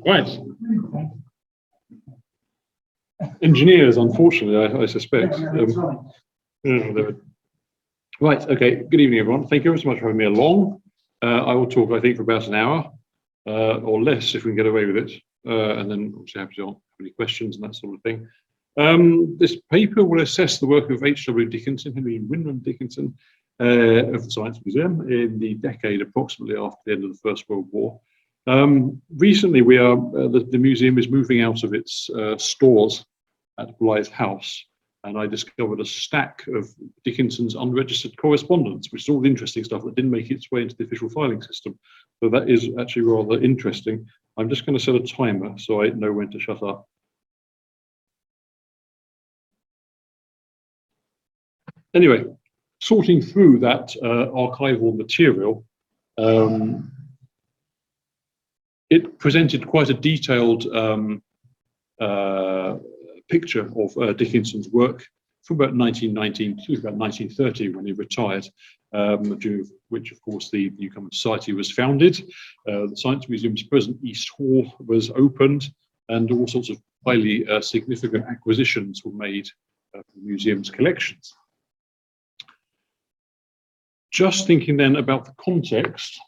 Right. Engineers, unfortunately, I suspect. Right, okay. Good evening, everyone. Thank you very much for having me along. I will talk, I think, for about an hour or less if we can get away with it. And then obviously happy to answer any questions and that sort of thing. This paper will assess the work of HW Dickinson, Henry Winman Dickinson, of the Science Museum in the decade approximately after the end of the First World War. Recently, the museum is moving out of its stores at Blythe House, and I discovered a stack of Dickinson's unregistered correspondence, which is all the interesting stuff that didn't make its way into the official filing system. So that is actually rather interesting. I'm just going to set a timer so I know when to shut up. Anyway, sorting through that archival material, it presented quite a detailed picture of Dickinson's work from about 1919 to about 1930 when he retired, during which, of course, the Newcomen Society was founded. The Science Museum's present East Hall was opened, and all sorts of highly significant acquisitions were made for the museum's collections. Just thinking then about the context,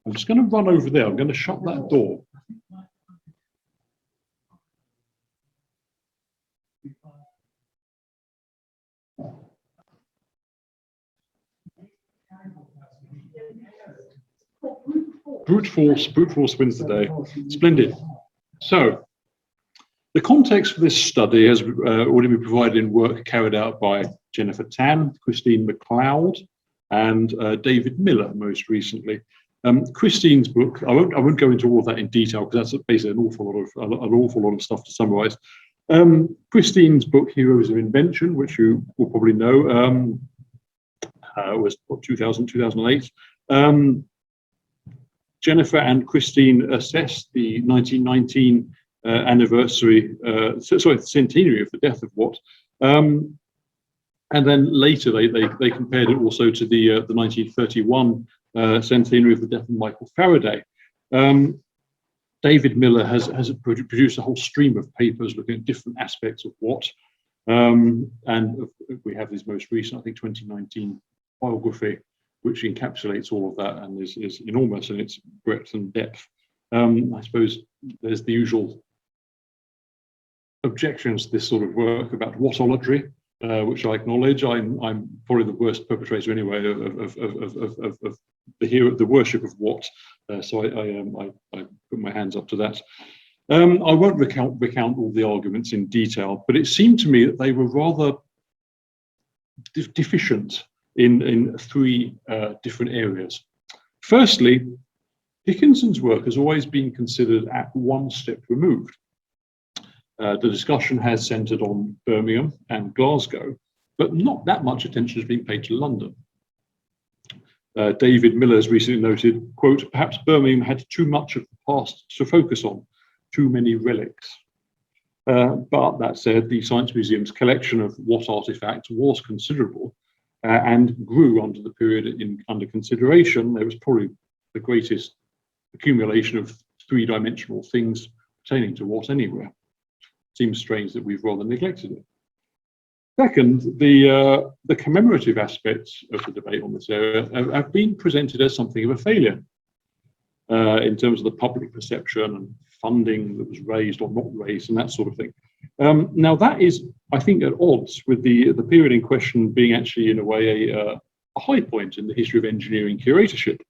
I'm just going to run over there. I'm going to shut that door. Brute force wins the day. Splendid. So, the context for this study has already been provided in work carried out by Jennifer Tan, Christine MacLeod, and David Miller most recently. Christine's book, I won't go into all of that in detail because that's basically an awful lot of stuff to summarise. Christine's book, Heroes of Invention, which you will probably know, was 2008. Jennifer and Christine assessed the 1919 centenary of the death of Watt, and then later they compared it also to the 1931 centenary of the death of Michael Faraday. David Miller has produced a whole stream of papers looking at different aspects of Watt, and we have his most recent, I think, 2019 biography, which encapsulates all of that and is enormous in its breadth and depth. I suppose there's the usual objections to this sort of work about Wattolatry, which I acknowledge. I'm probably the worst perpetrator anyway of the worship of Watt, so I put my hands up to that. I won't recount all the arguments in detail, but it seemed to me that they were rather deficient in three different areas. Firstly, Dickinson's work has always been considered at one step removed. The discussion has centred on Birmingham and Glasgow, but not that much attention has been paid to London. David Miller has recently noted, quote, perhaps Birmingham had too much of the past to focus on, too many relics. But that said, the Science Museum's collection of Watt artifacts was considerable and grew under the period under consideration. There was probably the greatest accumulation of three-dimensional things pertaining to Watt anywhere. Seems strange that we've rather neglected it. Second, the commemorative aspects of the debate on this area have been presented as something of a failure in terms of the public perception and funding that was raised or not raised and that sort of thing. Now that is, I think, at odds with the period in question being actually, in a way, a high point in the history of engineering curatorship.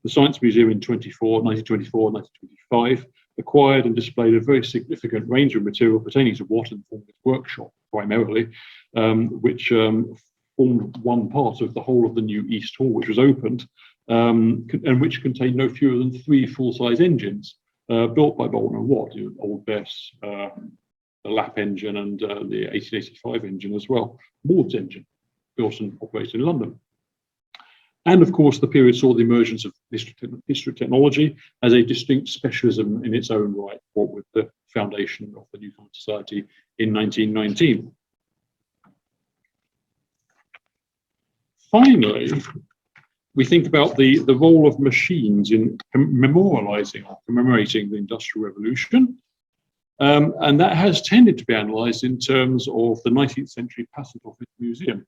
The Science Museum in 1924, 1925 acquired and displayed a very significant range of material pertaining to Watt in the form of its workshop, primarily, which formed one part of the whole of the new East Hall, which was opened, and which contained no fewer than 3 full-size engines built by Boulton and Watt, Old Bess, the Lap engine, and the 1885 engine as well, Maud's engine, built and operated in London. And of course, the period saw the emergence of district technology as a distinct specialism in its own right, what with the foundation of the Newcomen Society in 1919. Finally, we think about the role of machines in memorialising or commemorating the Industrial Revolution. And that has tended to be analysed in terms of the 19th century Patent Office Museum,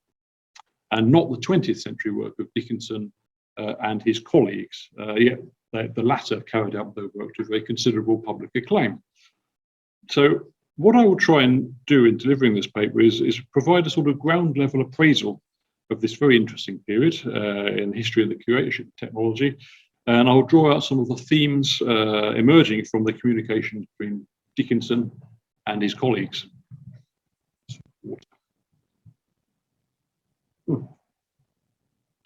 and not the 20th century work of Dickinson and his colleagues. Yet the latter carried out their work to very considerable public acclaim. So what I will try and do in delivering this paper is provide a sort of ground level appraisal of this very interesting period in the history of the curatorship technology. And I'll draw out some of the themes emerging from the communication between Dickinson and his colleagues.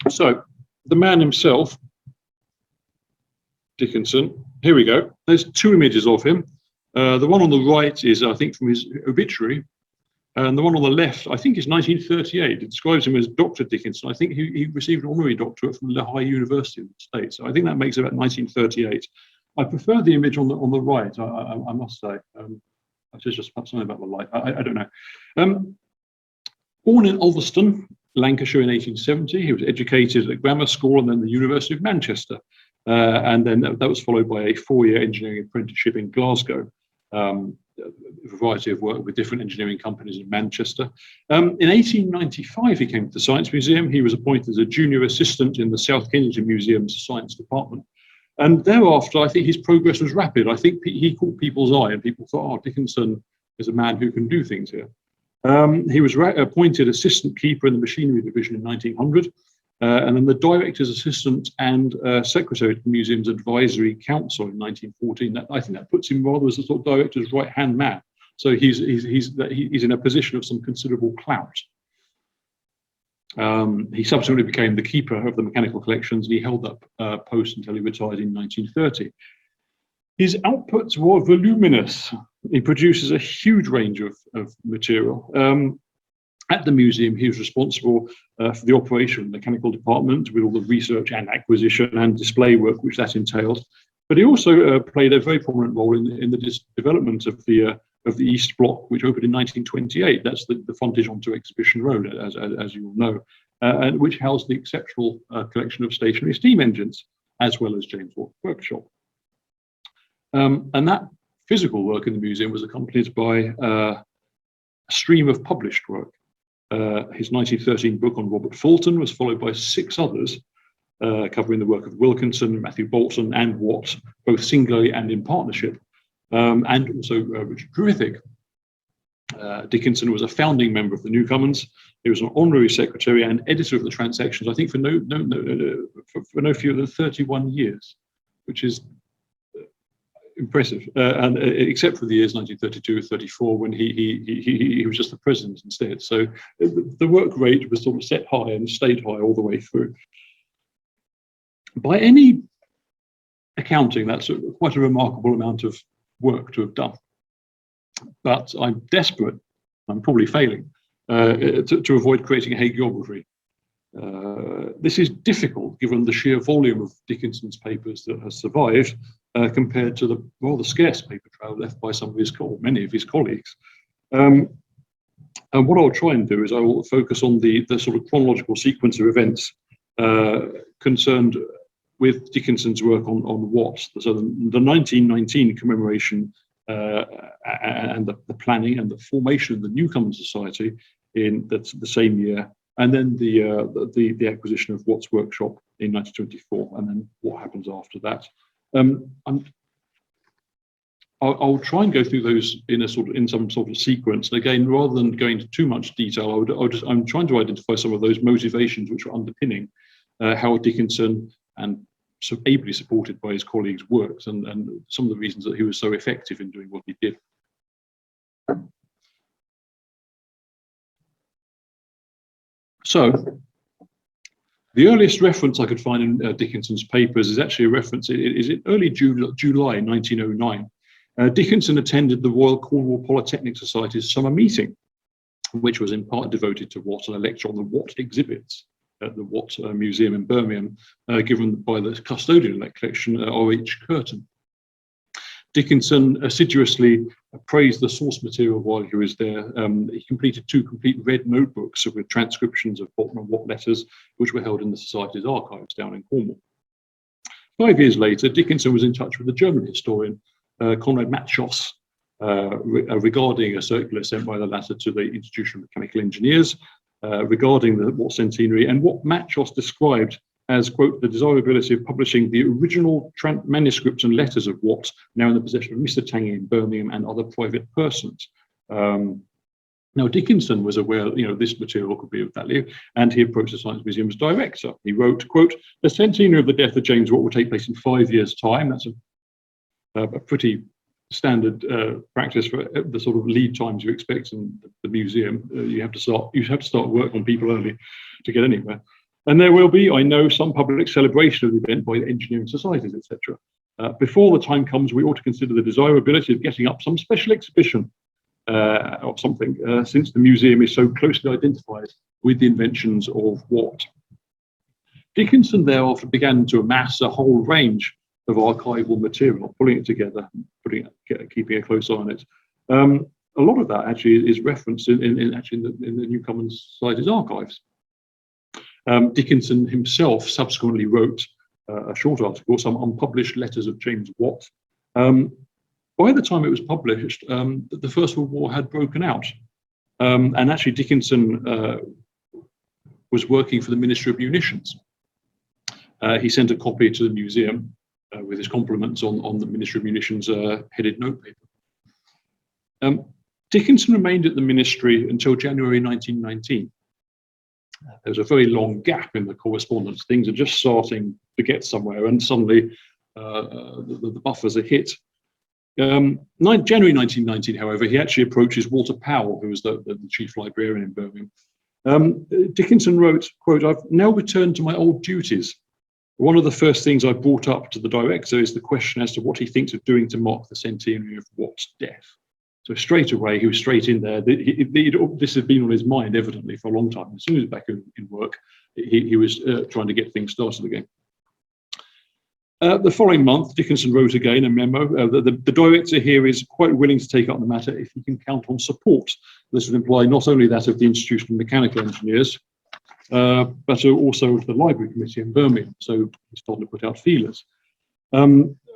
So the man himself, Dickinson, here we go. There's two images of him. The one on the right is, I think, from his obituary, and the one on the left, I think, is 1938. It describes him as Dr. Dickinson. I think he received an honorary doctorate from Lehigh University in the States. So I think that makes it about 1938. I prefer the image on the right, I must say. I just something about the light. I don't know. Born in Ulverston, Lancashire in 1870, he was educated at grammar school and then the University of Manchester. And then that was followed by a 4-year engineering apprenticeship in Glasgow. A variety of work with different engineering companies in Manchester. In 1895, he came to the Science Museum. He was appointed as a junior assistant in the South Kensington Museum's science department. And thereafter, I think his progress was rapid. I think he caught people's eye and people thought, oh, Dickinson is a man who can do things here. He was appointed assistant keeper in the machinery division in 1900. And then the director's assistant and secretary to the museum's advisory council in 1914. I think that puts him rather as a sort of director's right-hand man. So he's in a position of some considerable clout. He subsequently became the keeper of the mechanical collections, and he held that post until he retired in 1930. His outputs were voluminous. He produces a huge range of material. At the museum, he was responsible for the operation of the mechanical department with all the research and acquisition and display work which that entailed. But he also played a very prominent role in the development of the East Block, which opened in 1928. That's the frontage onto Exhibition Road, as you all know, and which housed the exceptional collection of stationary steam engines, as well as James Watt's workshop. And that physical work in the museum was accompanied by a stream of published work. His 1913 book on Robert Fulton was followed by 6 others covering the work of Wilkinson, Matthew Bolton, and Watt, both singularly and in partnership, and also Richard Trevithick. Dickinson was a founding member of the Newcomens. He was an honorary secretary and editor of the Transactions, I think, for no fewer than 31 years, which is impressive, and except for the years 1932 34, when he was just the president instead. So the work rate was sort of set high and stayed high all the way through. By any accounting, that's quite a remarkable amount of work to have done. But I'm desperate, I'm probably failing, to avoid creating a hagiography. This is difficult given the sheer volume of Dickinson's papers that has survived compared to the rather scarce paper trail left by many of his colleagues. And what I'll try and do is I will focus on the sort of chronological sequence of events concerned with Dickinson's work on Watt. So the 1919 commemoration and the planning and the formation of the Newcomen Society in the same year, and then the acquisition of Watt's workshop in 1924, and then what happens after that. I'll try and go through those in some sort of sequence. And again, rather than going into too much detail, I'm trying to identify some of those motivations which are underpinning how Dickinson, and so ably supported by his colleagues, works, and some of the reasons that he was so effective in doing what he did. So, the earliest reference I could find in Dickinson's papers is actually a reference, is in early July 1909. Dickinson attended the Royal Cornwall Polytechnic Society's summer meeting, which was in part devoted to Watt and a lecture on the Watt exhibits at the Watt Museum in Birmingham, given by the custodian of that collection, R.H. Curtin. Dickinson assiduously praised the source material while he was there. He completed 2 complete red notebooks with transcriptions of Bolton and Watt letters, which were held in the Society's archives down in Cornwall. 5 years later, Dickinson was in touch with the German historian Konrad Matschos regarding a circular sent by the latter to the Institution of Mechanical Engineers regarding the Watt centenary, and what Matschos described as, quote, the desirability of publishing the original manuscripts and letters of Watt, now in the possession of Mr. Tangy in Birmingham and other private persons. Now, Dickinson was aware, this material could be of value, and he approached the Science Museum's director. He wrote, quote, the centenary of the death of James Watt will take place in 5 years' time. That's a pretty standard practice for the sort of lead times you expect in the museum. You have to start work on people early to get anywhere. And there will be, I know, some public celebration of the event by engineering societies, etc. Before the time comes, we ought to consider the desirability of getting up some special exhibition or something, since the museum is so closely identified with the inventions of Watt. Dickinson thereafter began to amass a whole range of archival material, pulling it together, keeping a close eye on it. A lot of that actually is referenced in the Newcomen Society's archives. Dickinson himself subsequently wrote a short article, Some Unpublished Letters of James Watt. By the time it was published, the First World War had broken out. And actually Dickinson was working for the Ministry of Munitions. He sent a copy to the museum with his compliments on the Ministry of Munitions headed notepaper. Dickinson remained at the ministry until January 1919. There was a very long gap in the correspondence. Things are just starting to get somewhere, and suddenly the buffers are hit. January 1919, however, he actually approaches Walter Powell, who was the chief librarian in Birmingham. Dickinson wrote, quote, I've now returned to my old duties. One of the first things I brought up to the director is the question as to what he thinks of doing to mark the centenary of Watt's death. So straight away, he was straight in there. This had been on his mind, evidently, for a long time. As soon as he was back in work, he was trying to get things started again. The following month, Dickinson wrote again a memo. The director here is quite willing to take up the matter if he can count on support. This would imply not only that of the Institution of Mechanical Engineers, but also of the Library Committee in Birmingham. So he's starting to put out feelers.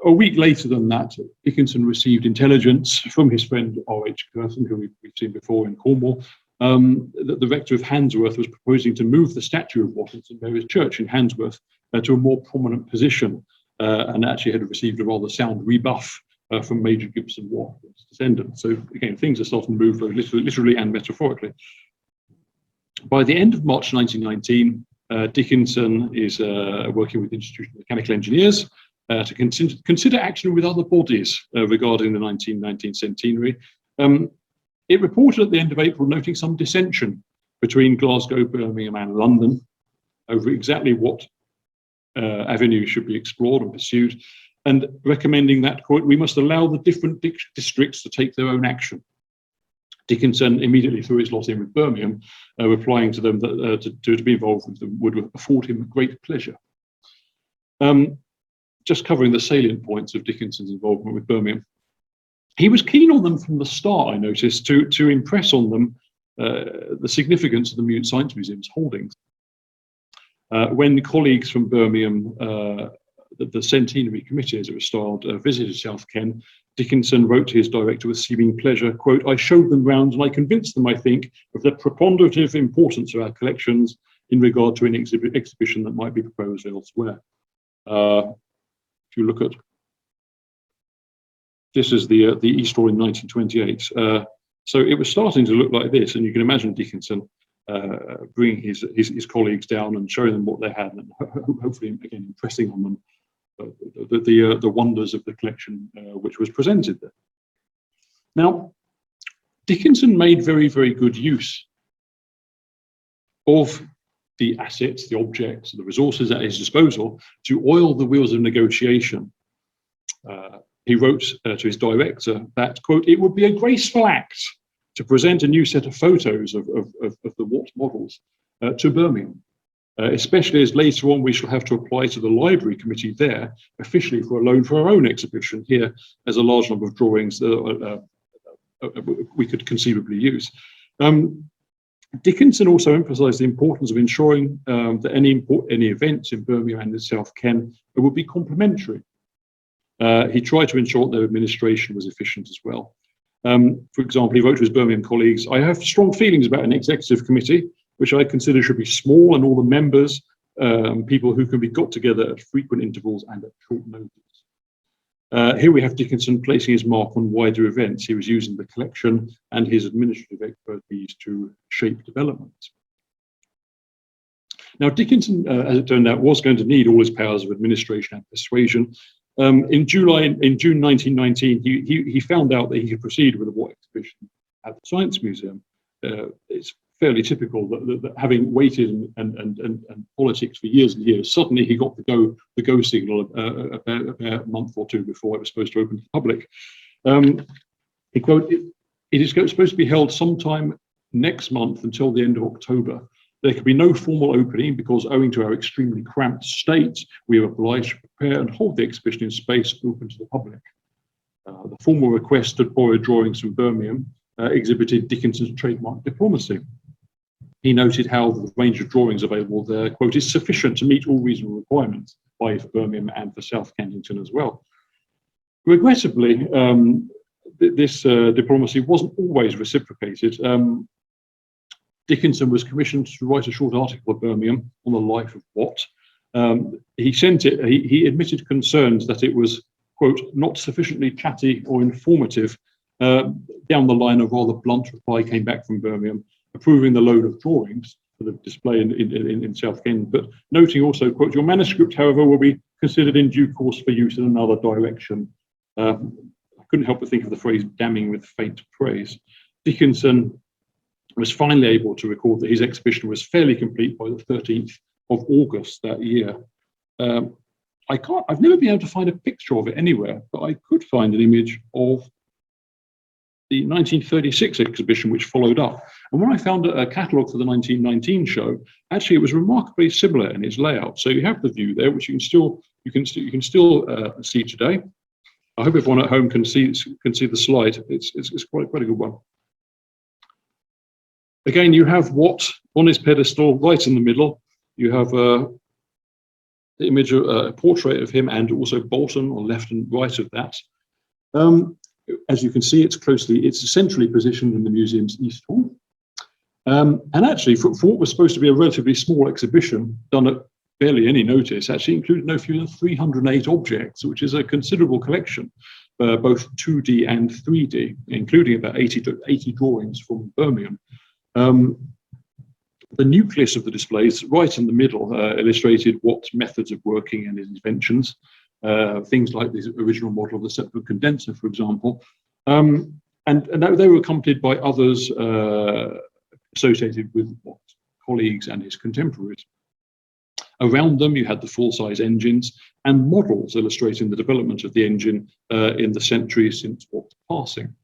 A week later than that, Dickinson received intelligence from his friend R.H. Curtin, who we've seen before in Cornwall, that the rector of Handsworth was proposing to move the statue of Watt in St Mary's Church in Handsworth to a more prominent position, and actually had received a rather sound rebuff from Major Gibson Watt, his descendant. So again, things are starting to move very literally and metaphorically. By the end of March 1919, Dickinson is working with the Institution of Mechanical Engineers to consider action with other bodies regarding the 1919 centenary. It reported at the end of April noting some dissension between Glasgow, Birmingham and London over exactly what avenue should be explored and pursued, and recommending that, quote, we must allow the different districts to take their own action. Dickinson immediately threw his lot in with Birmingham, replying to them that to be involved with them would afford him great pleasure. Just covering the salient points of Dickinson's involvement with Birmingham. He was keen on them from the start, I noticed, to impress on them the significance of the Science Museum's holdings. When colleagues from Birmingham, the Centenary Committee, as it was styled, visited South Ken, Dickinson wrote to his director with seeming pleasure, quote, I showed them round and I convinced them, I think, of the preponderative importance of our collections in regard to an exhibition that might be proposed elsewhere. If you look at, this is the Easter in 1928. So it was starting to look like this, and you can imagine Dickinson bringing his colleagues down and showing them what they had, and hopefully again impressing on them the wonders of the collection which was presented there. Now, Dickinson made very, very good use of the assets, the objects, the resources at his disposal to oil the wheels of negotiation. He wrote to his director that, quote, it would be a graceful act to present a new set of photos of the Watt models to Birmingham. especially as later on we shall have to apply to the library committee there officially for a loan for our own exhibition here, as a large number of drawings we could conceivably use. Dickinson also emphasised the importance of ensuring that any events in Birmingham and the South Ken would be complementary. He tried to ensure their administration was efficient as well. For example, he wrote to his Birmingham colleagues, "I have strong feelings about an executive committee, which I consider should be small and all the members, people who can be got together at frequent intervals and at short notice." Here we have Dickinson placing his mark on wider events. He was using the collection and his administrative expertise to shape development. Now, Dickinson, as it turned out, was going to need all his powers of administration and persuasion. In June 1919, he found out that he could proceed with the Watt exhibition at the Science Museum. It's fairly typical that having waited and politics for years and years, suddenly he got the go signal about a month or two before it was supposed to open to the public. He quote, "It is supposed to be held sometime next month until the end of October. There can be no formal opening because, owing to our extremely cramped state, we are obliged to prepare and hold the exhibition in space open to the public." The formal request to borrow drawings from Birmingham exhibited Dickinson's trademark diplomacy. He noted how the range of drawings available there, quote, "is sufficient to meet all reasonable requirements by for Birmingham and for South Kensington as well." Regrettably, this diplomacy wasn't always reciprocated. Dickinson was commissioned to write a short article of Birmingham on the life of Watt. He sent it, he admitted concerns that it was, quote, "not sufficiently chatty or informative." Down the line, a rather blunt reply came back from Birmingham, approving the load of drawings for the display in South Kensington, but noting also, quote, "Your manuscript, however, will be considered in due course for use in another direction." I couldn't help but think of the phrase "damning with faint praise." Dickinson was finally able to record that his exhibition was fairly complete by the 13th of August that year. I've never been able to find a picture of it anywhere, but I could find an image of the 1936 exhibition, which followed up. And when I found a catalogue for the 1919 show, actually it was remarkably similar in its layout. So you have the view there, which you can still see today. I hope everyone at home can see the slide. It's quite a good one. Again, you have Watt on his pedestal, right in the middle. You have the image of a portrait of him, and also Bolton on left and right of that. As you can see, it's centrally positioned in the museum's East Hall. And actually, for what was supposed to be a relatively small exhibition, done at barely any notice, actually included no fewer than 308 objects, which is a considerable collection, both 2D and 3D, including about 80 drawings from Birmingham. The nucleus of the displays, right in the middle, illustrated Watt's methods of working and his inventions. Things like the original model of the separate condenser, for example, and they were accompanied by others associated with Watt's colleagues and his contemporaries. Around them, you had the full-size engines and models illustrating the development of the engine in the centuries since Watt's passing.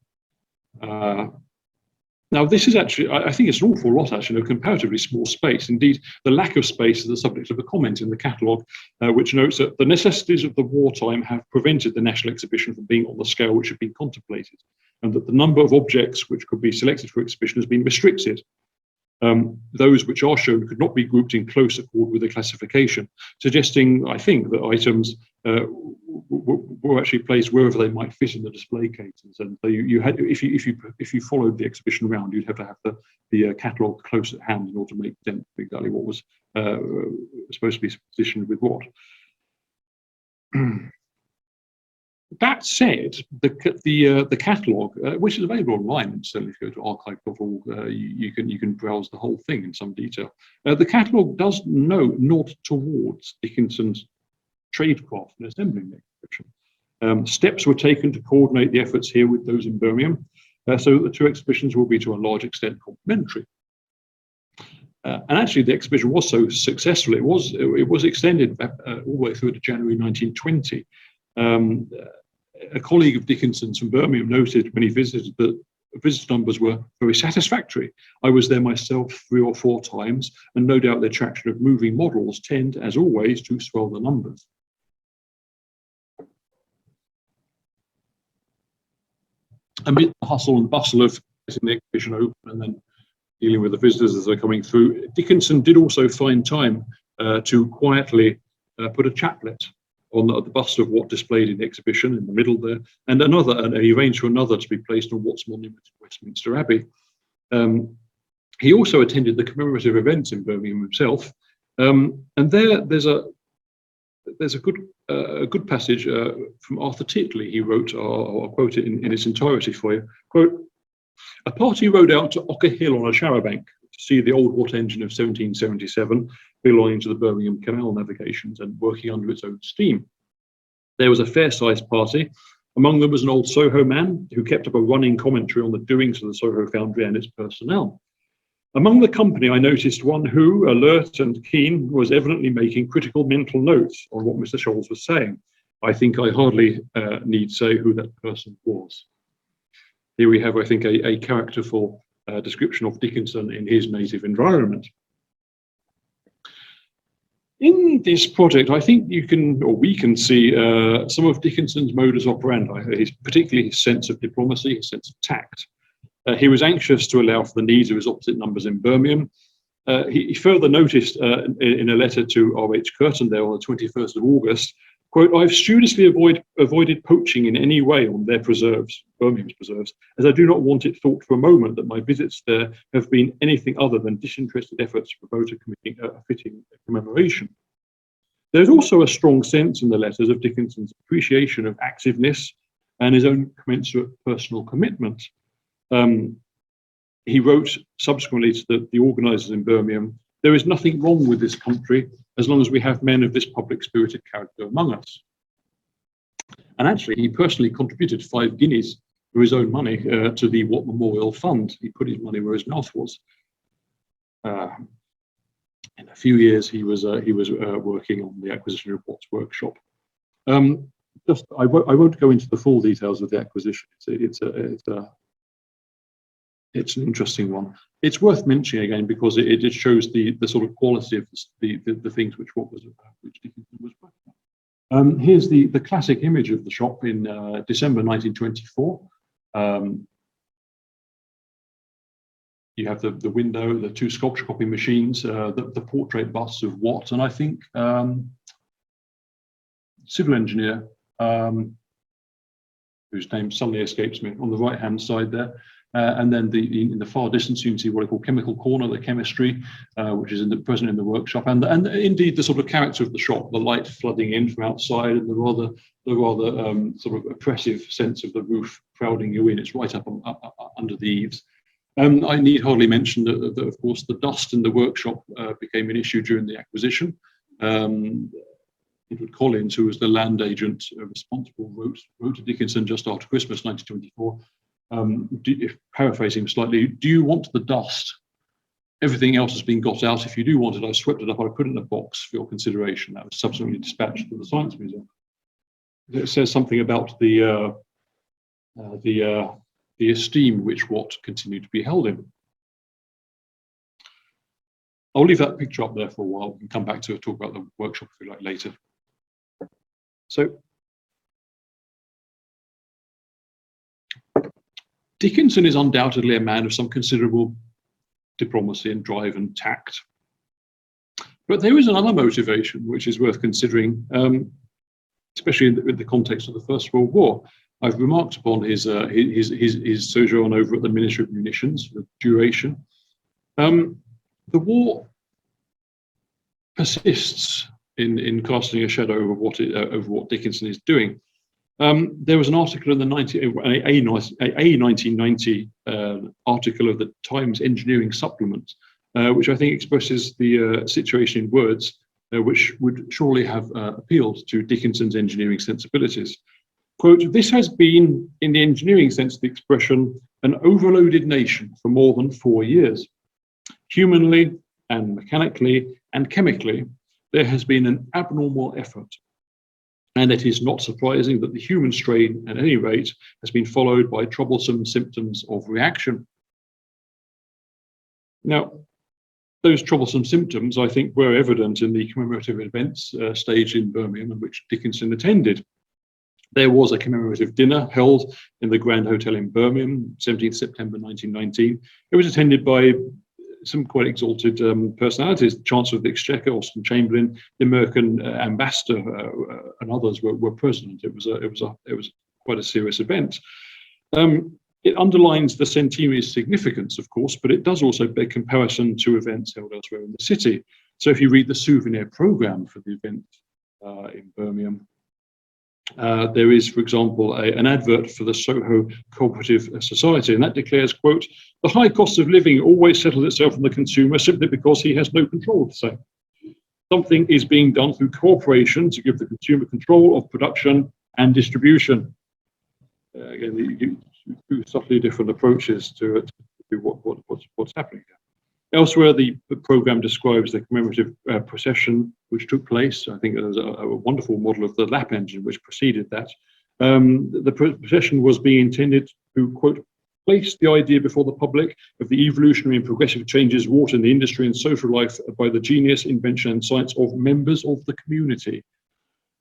Now, this is actually, I think it's an awful lot, actually, in a comparatively small space. Indeed, the lack of space is the subject of a comment in the catalogue, which notes that the necessities of the wartime have prevented the national exhibition from being on the scale which had been contemplated, and that the number of objects which could be selected for exhibition has been restricted. Those which are shown could not be grouped in close accord with the classification, suggesting, I think, that items were actually placed wherever they might fit in the display cases. And so you had, if you followed the exhibition around, you'd have to have the catalogue close at hand in order to make sense of exactly what was supposed to be positioned with what. That said, the catalogue, which is available online, and certainly if you go to archive.org, you can browse the whole thing in some detail. The catalogue does nod towards Dickinson's tradecraft in assembling the exhibition. Steps were taken to coordinate the efforts here with those in Birmingham, so that the two exhibitions will be to a large extent complementary. And actually, the exhibition was so successful; it was extended all the way through to January 1920. A colleague of Dickinson's from Birmingham noted when he visited that visitor numbers were very satisfactory. I was there myself 3 or 4 times, and no doubt the attraction of moving models tend, as always, to swell the numbers. Amid the hustle and bustle of getting the exhibition open and then dealing with the visitors as they're coming through, Dickinson did also find time to quietly put a chaplet on the bust of Watt displayed in the exhibition in the middle there, and he arranged for another to be placed on Watt's monument in Westminster Abbey. He also attended the commemorative events in Birmingham himself, and there's a good passage from Arthur Titley. He wrote, I'll quote it in its entirety for you. Quote, "A party rode out to Ocker Hill on a shower bank to see the old Watt engine of 1777 belonging to the Birmingham Canal Navigations and working under its own steam. There was a fair-sized party. Among them was an old Soho man who kept up a running commentary on the doings of the Soho foundry and its personnel. Among the company, I noticed one who, alert and keen, was evidently making critical mental notes on what Mr. Scholes was saying. I think I hardly need say who that person was." Here we have, I think, a characterful description of Dickinson in his native environment. In this project, I think you can, or we can see some of Dickinson's modus operandi, particularly his sense of diplomacy, his sense of tact. He was anxious to allow for the needs of his opposite numbers in Birmingham. He further noticed in a letter to R.H. Curtin there on the 21st of August, quote, "I've studiously avoided poaching in any way on their preserves, Birmingham's preserves, as I do not want it thought for a moment that my visits there have been anything other than disinterested efforts to promote a fitting commemoration." There's also a strong sense in the letters of Dickinson's appreciation of activeness and his own commensurate personal commitment. He wrote subsequently to the organisers in Birmingham, "There is nothing wrong with this country as long as we have men of this public-spirited character among us." And actually, he personally contributed 5 guineas of his own money to the Watt Memorial Fund. He put his money where his mouth was. In a few years, he was working on the acquisition of Watt's workshop. I won't go into the full details of the acquisition. It's an interesting one. It's worth mentioning again because it shows the sort of quality of the things which Dickinson was working on. Here's the classic image of the shop in December 1924. You have the window, the 2 sculpture copy machines, the portrait busts of Watt, and I think civil engineer, whose name suddenly escapes me, on the right-hand side there. And then in the far distance, you can see what I call chemical corner, the chemistry, which is present in the workshop, and indeed the sort of character of the shop, the light flooding in from outside, and the rather sort of oppressive sense of the roof crowding you in. It's right up under the eaves. I need hardly mention that, of course, the dust in the workshop became an issue during the acquisition. Edward Collins, who was the land agent responsible, wrote to Dickinson just after Christmas 1924. Paraphrasing slightly, "Do you want the dust? Everything else has been got out. If you do want it, I swept it up. I put it in a box for your consideration." That was subsequently dispatched to the Science Museum. It says something about the esteem which Watt continued to be held in. I'll leave that picture up there for a while and come back to talk about the workshop if you like later. So Dickinson is undoubtedly a man of some considerable diplomacy and drive and tact. But there is another motivation which is worth considering, especially in the context of the First World War. I've remarked upon his sojourn over at the Ministry of Munitions, the duration. The war persists in casting a shadow over what Dickinson is doing. There was an article in the 1990 article of the Times Engineering Supplement, which I think expresses the situation in words, which would surely have appealed to Dickinson's engineering sensibilities. Quote, "This has been, in the engineering sense of the expression, an overloaded nation for more than 4 years. Humanly and mechanically and chemically, there has been an abnormal effort. and it is not surprising that the human strain, at any rate, has been followed by troublesome symptoms of reaction. Now, those troublesome symptoms, I think, were evident in the commemorative events staged in Birmingham, in which Dickinson attended. There was a commemorative dinner held in the Grand Hotel in Birmingham, 17th September 1919. It was attended by some quite exalted personalities. The Chancellor of the Exchequer, Austin Chamberlain, the American ambassador, and others were present. It was quite a serious event. It underlines the centenary's significance, of course, but it does also bear comparison to events held elsewhere in the city. So if you read the souvenir programme for the event in Birmingham, there is, for example, an advert for the Soho Cooperative Society, and that declares, quote, "The high cost of living always settles itself on the consumer simply because he has no control of the same. Something is being done through cooperation to give the consumer control of production and distribution." Again, two subtly different approaches to what's happening here. Elsewhere, the programme describes the commemorative procession which took place. I think there was a wonderful model of the lap engine which preceded that. The procession was being intended to, quote, "place the idea before the public of the evolutionary and progressive changes wrought in the industry and social life by the genius, invention and science of members of the community."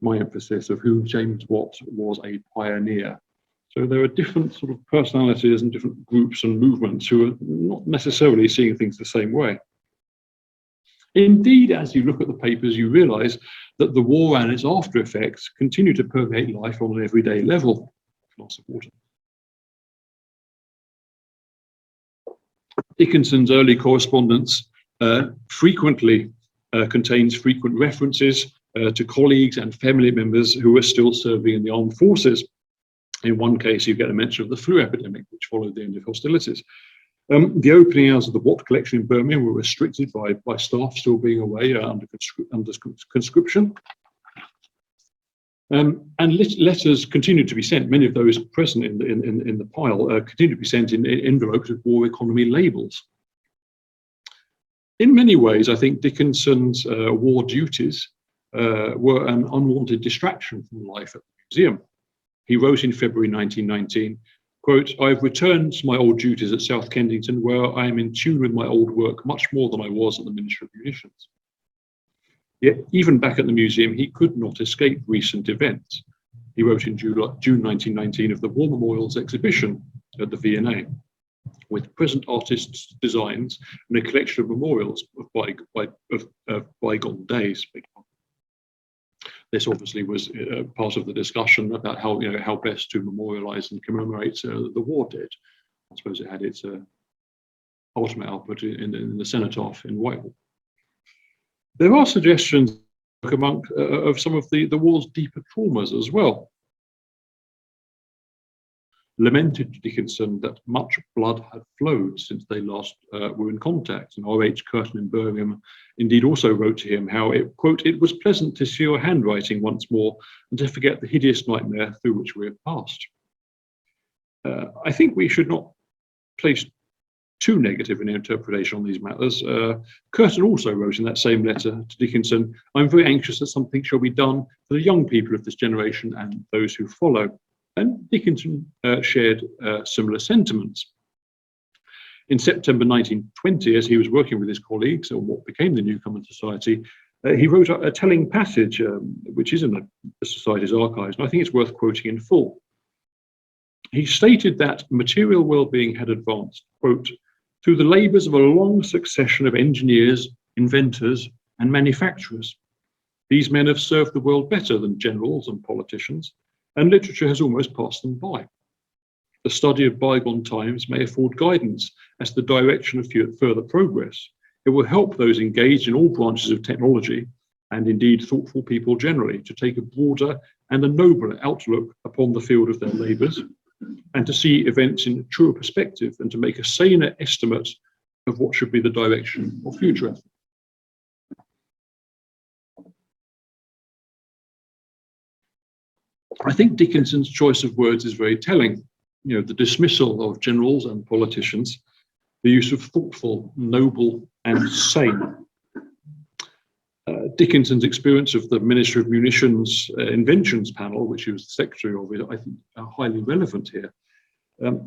My emphasis, of whom James Watt was a pioneer. So there are different sort of personalities and different groups and movements who are not necessarily seeing things the same way. Indeed, as you look at the papers, you realise that the war and its after effects continue to permeate life on an everyday level. Glass of water. Dickinson's early correspondence frequently contains frequent references to colleagues and family members who were still serving in the armed forces. In one case, you get a mention of the flu epidemic, which followed the end of hostilities. The opening hours of the Watt collection in Birmingham were restricted by staff still being away under conscription. And letters continued to be sent. Many of those present in the pile continued to be sent in envelopes with war economy labels. In many ways, I think Dickinson's war duties were an unwanted distraction from life at the museum. He wrote in February 1919, quote, "I have returned to my old duties at South Kensington, where I am in tune with my old work much more than I was at the Ministry of Munitions." Yet, even back at the museum, he could not escape recent events. He wrote in June 1919 of the War Memorials exhibition at the V&A, with present artists' designs and a collection of memorials of bygone days. This obviously was part of the discussion about how best to memorialise and commemorate the war dead. I suppose it had its ultimate output in the cenotaph in Whitehall. There are suggestions of some of the war's deeper traumas as well. Lamented to Dickinson that much blood had flowed since they last were in contact. And R.H. Curtin in Birmingham indeed also wrote to him how, it, quote, "it was pleasant to see your handwriting once more and to forget the hideous nightmare through which we have passed." I think we should not place too negative an interpretation on these matters. Curtin also wrote in that same letter to Dickinson, "I'm very anxious that something shall be done for the young people of this generation and those who follow." And Dickinson shared similar sentiments. In September 1920, as he was working with his colleagues on what became the Newcomen Society, he wrote a telling passage, which is in the Society's archives, and I think it's worth quoting in full. He stated that material well-being had advanced, quote, "through the labours of a long succession of engineers, inventors, and manufacturers. These men have served the world better than generals and politicians, and literature has almost passed them by. The study of bygone times may afford guidance as to the direction of further progress. It will help those engaged in all branches of technology, and indeed thoughtful people generally, to take a broader and a nobler outlook upon the field of their labours, and to see events in a truer perspective, and to make a saner estimate of what should be the direction of future effort." I think Dickinson's choice of words is very telling. The dismissal of generals and politicians, the use of thoughtful, noble, and sane. Dickinson's experience of the Ministry of Munitions inventions panel, which he was the secretary of, is, I think, highly relevant here.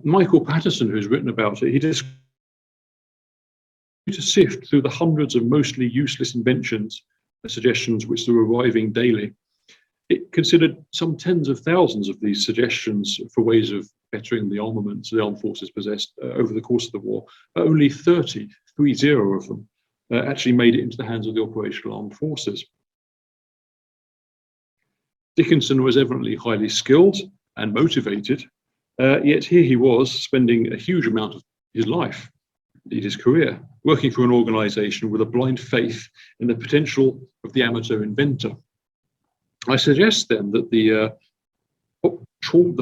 Michael Patterson, who's written about it, he described to sift through the hundreds of mostly useless inventions, suggestions which were arriving daily. It considered some tens of thousands of these suggestions for ways of bettering the armaments the armed forces possessed over the course of the war. Only 30 of them actually made it into the hands of the operational armed forces. Dickinson was evidently highly skilled and motivated, yet here he was spending a huge amount of his life, indeed his career, working for an organisation with a blind faith in the potential of the amateur inventor. I suggest then that the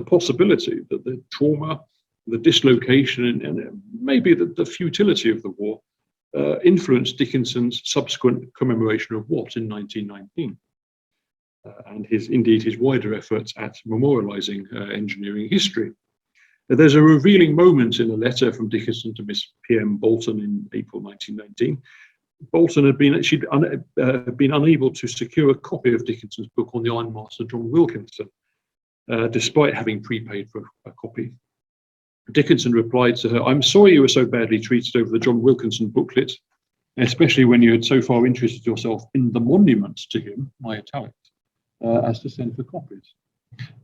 possibility that the trauma, the dislocation, and maybe the futility of the war influenced Dickinson's subsequent commemoration of Watt in 1919, and indeed his wider efforts at memorialising engineering history. There's a revealing moment in a letter from Dickinson to Miss P.M. Bolton in April 1919. Bolton had been unable to secure a copy of Dickinson's book on the ironmaster John Wilkinson, despite having prepaid for a copy. Dickinson replied to her, "I'm sorry you were so badly treated over the John Wilkinson booklet, especially when you had so far interested yourself in the monument to him," my italics, as to send for copies.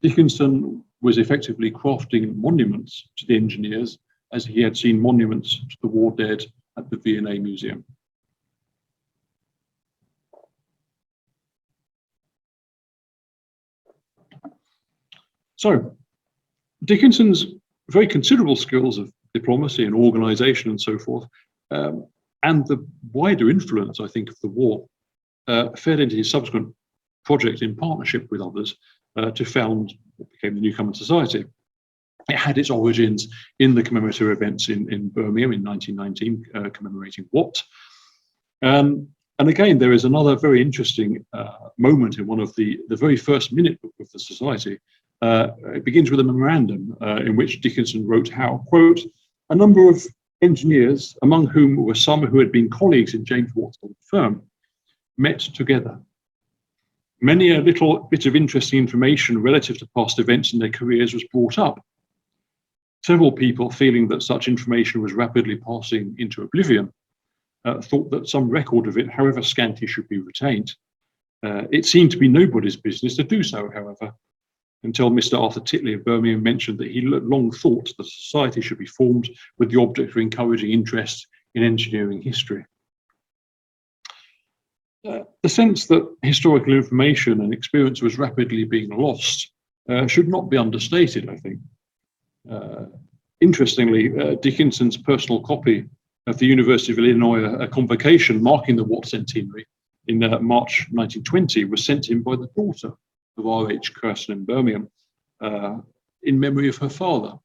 Dickinson was effectively crafting monuments to the engineers as he had seen monuments to the war dead at the V&A Museum. So, Dickinson's very considerable skills of diplomacy and organisation and so forth, and the wider influence, I think, of the war, fed into his subsequent project in partnership with others to found what became the Newcomen Society. It had its origins in the commemorative events in Birmingham in 1919, commemorating Watt. And again, there is another very interesting moment in one of the very first minute book of the Society. It begins with a memorandum in which Dickinson wrote how, quote, "A number of engineers, among whom were some who had been colleagues in James Watt's old firm, met together. Many a little bit of interesting information relative to past events in their careers was brought up. Several people, feeling that such information was rapidly passing into oblivion, thought that some record of it, however scanty, should be retained. It seemed to be nobody's business to do so, however, until Mr. Arthur Titley of Birmingham mentioned that he long thought the society should be formed with the object of encouraging interest in engineering history." The sense that historical information and experience was rapidly being lost should not be understated, I think. Interestingly, Dickinson's personal copy of the University of Illinois convocation marking the Watt centenary in March 1920 was sent him by the daughter of R.H. Curtin in Birmingham in memory of her father.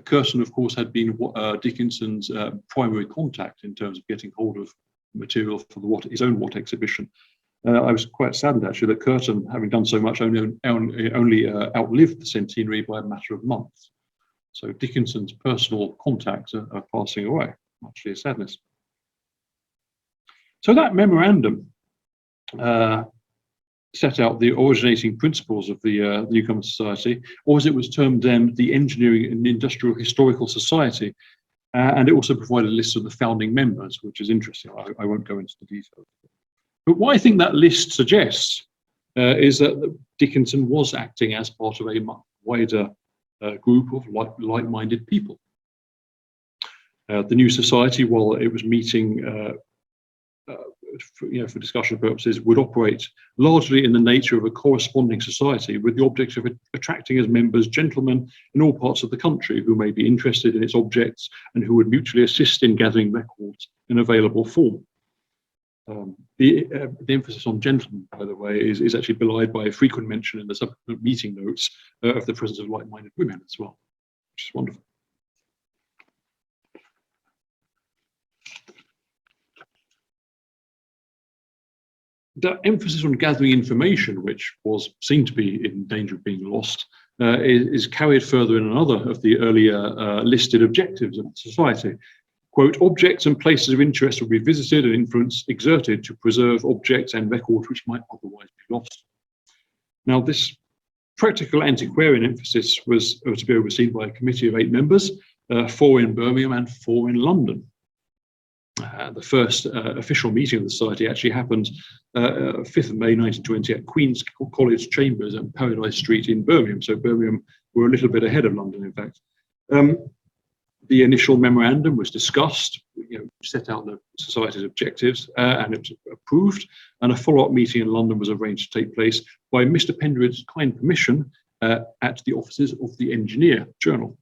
Curtin, of course, had been Dickinson's primary contact in terms of getting hold of material for his own Watt exhibition. I was quite saddened, actually, that Curtin, having done so much, only outlived the centenary by a matter of months. So Dickinson's personal contacts are passing away, much to his sadness. So that memorandum set out the originating principles of the Newcomen Society, or as it was termed then, the Engineering and Industrial Historical Society, and it also provided a list of the founding members, which is interesting. I won't go into the details. But what I think that list suggests is that Dickinson was acting as part of a much wider group of like-minded people. The new society, while it was meeting for discussion purposes, would operate largely in the nature of a corresponding society with the object of attracting as members gentlemen in all parts of the country who may be interested in its objects and who would mutually assist in gathering records in available form. The emphasis on gentlemen, by the way, is actually belied by a frequent mention in the subsequent meeting notes of the presence of like-minded women as well, which is wonderful. That emphasis on gathering information, which was seen to be in danger of being lost, is carried further in another of the earlier listed objectives of the society. quote, objects and places of interest will be visited and influence exerted to preserve objects and records which might otherwise be lost. Now, this practical antiquarian emphasis was to be overseen by a committee of 8 members, 4 in Birmingham and 4 in London. The first official meeting of the Society actually happened 5th of May 1920 at Queen's College Chambers at Paradise Street in Birmingham. So Birmingham were a little bit ahead of London, in fact. The initial memorandum was discussed, set out the Society's objectives, and it was approved. And a follow-up meeting in London was arranged to take place by Mr. Pendered's kind permission at the offices of the Engineer Journal.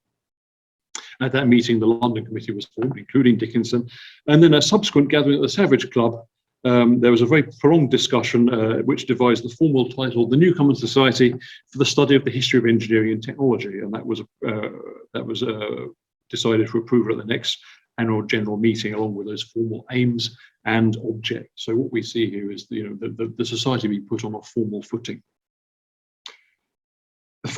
At that meeting, the London Committee was formed, including Dickinson. And then a subsequent gathering at the Savage Club, there was a very prolonged discussion which devised the formal title, the Newcomen Society for the Study of the History of Engineering and Technology. And that was decided for approval at the next annual general meeting, along with those formal aims and objects. So what we see here is the Society being put on a formal footing. The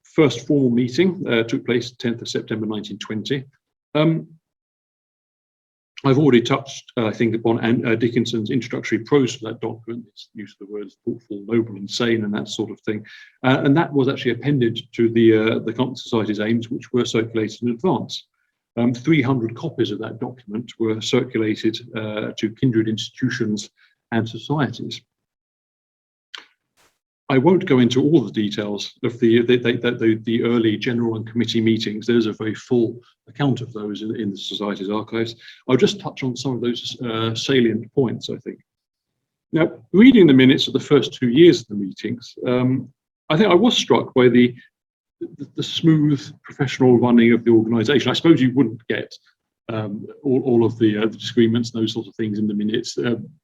first formal meeting took place 10th of September 1920. I've already touched, I think, upon Dickinson's introductory prose for that document, its use of the words thoughtful, noble, and sane, and that sort of thing. And that was actually appended to the Society's aims, which were circulated in advance. 300 copies of that document were circulated to kindred institutions and societies. I won't go into all the details of the early general and committee meetings. There's a very full account of those in the Society's archives. I'll just touch on some of those salient points, I think. Now, reading the minutes of the first 2 years of the meetings, I think I was struck by the smooth professional running of the organisation. I suppose you wouldn't get all of the disagreements and those sorts of things in the minutes.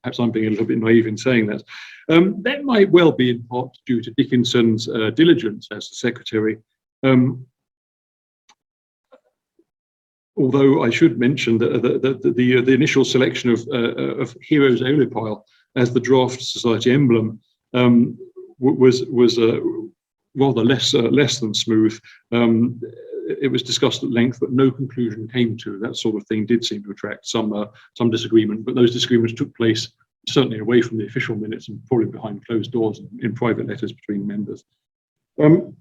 Perhaps I'm being a little bit naive in saying that. That might well be in part due to Dickinson's diligence as the secretary. Although I should mention that the initial selection of Heroes Aeolipile as the draft Society emblem was rather less than smooth. It was discussed at length, but no conclusion came to. That sort of thing did seem to attract some disagreement, but those disagreements took place certainly away from the official minutes and probably behind closed doors in private letters between members. The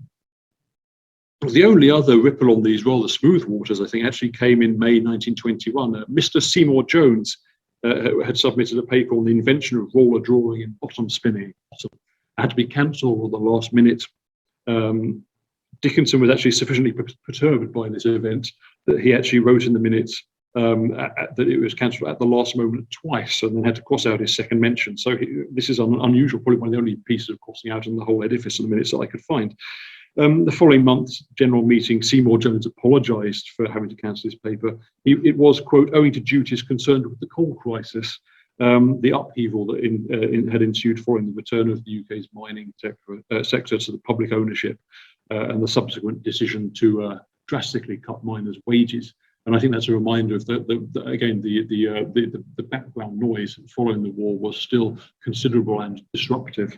only other ripple on these rather smooth waters, I think, actually came in May 1921. Mr. Seymour Jones had submitted a paper on the invention of roller drawing and bottom spinning. It had to be cancelled at the last minute. Dickinson was actually sufficiently perturbed by this event that he actually wrote in the minutes that it was cancelled at the last moment twice, and then had to cross out his second mention. So this is unusual, probably one of the only pieces of crossing out in the whole edifice of the minutes that I could find. The following month's general meeting, Seymour Jones apologised for having to cancel his paper. It was, quote, owing to duties concerned with the coal crisis, the upheaval that had ensued following the return of the UK's mining sector to the public ownership, and the subsequent decision to drastically cut miners' wages. And I think that's a reminder of the background noise following the war was still considerable and disruptive.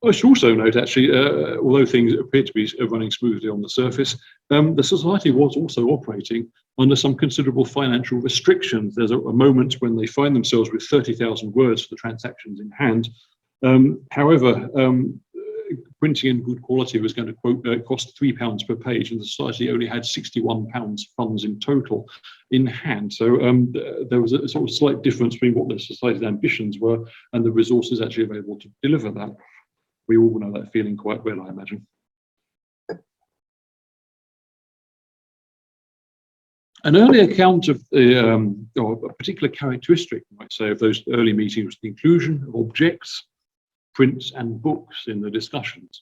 I should also note, actually, although things appear to be running smoothly on the surface, the Society was also operating under some considerable financial restrictions. There's a moment when they find themselves with 30,000 words for the transactions in hand. However, printing in good quality was going to cost £3 per page, and the Society only had £61 funds in total in hand. So there was a sort of slight difference between what the Society's ambitions were and the resources actually available to deliver that. We all know that feeling quite well, I imagine. An early account of or a particular characteristic, you might say, of those early meetings was the inclusion of objects, prints and books in the discussions.